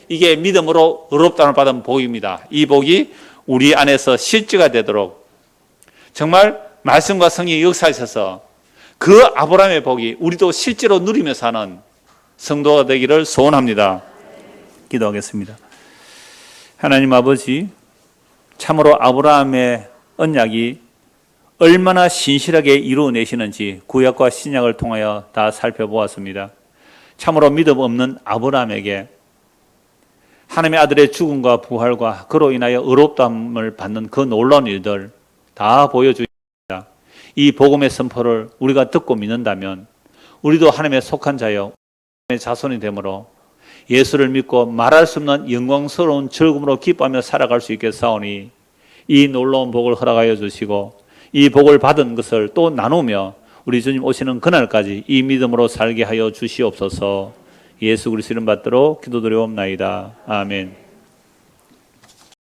이게 믿음으로 의롭다함을 받은 복입니다. 이 복이 우리 안에서 실제가 되도록 정말 말씀과 성령이 역사하셔서 그 아브라함의 복이 우리도 실제로 누리며 사는 성도가 되기를 소원합니다. 기도하겠습니다. 하나님 아버지, 참으로 아브라함의 언약이 얼마나 신실하게 이루어내시는지 구약과 신약을 통하여 다 살펴보았습니다. 참으로 믿음 없는 아브라함에게 하나님의 아들의 죽음과 부활과 그로 인하여 의롭다함을 받는 그 놀라운 일들 다 보여주십니다. 이 복음의 선포를 우리가 듣고 믿는다면 우리도 하나님의 속한 자여 자손이 되므로 예수를 믿고 말할 수 없는 영광스러운 즐거움으로 기뻐하며 살아갈 수 있겠사오니 이 놀라운 복을 허락하여 주시고 이 복을 받은 것을 또 나누며 우리 주님 오시는 그날까지 이 믿음으로 살게 하여 주시옵소서. 예수 그리스도 이름 받들어 기도드리옵나이다. 아멘.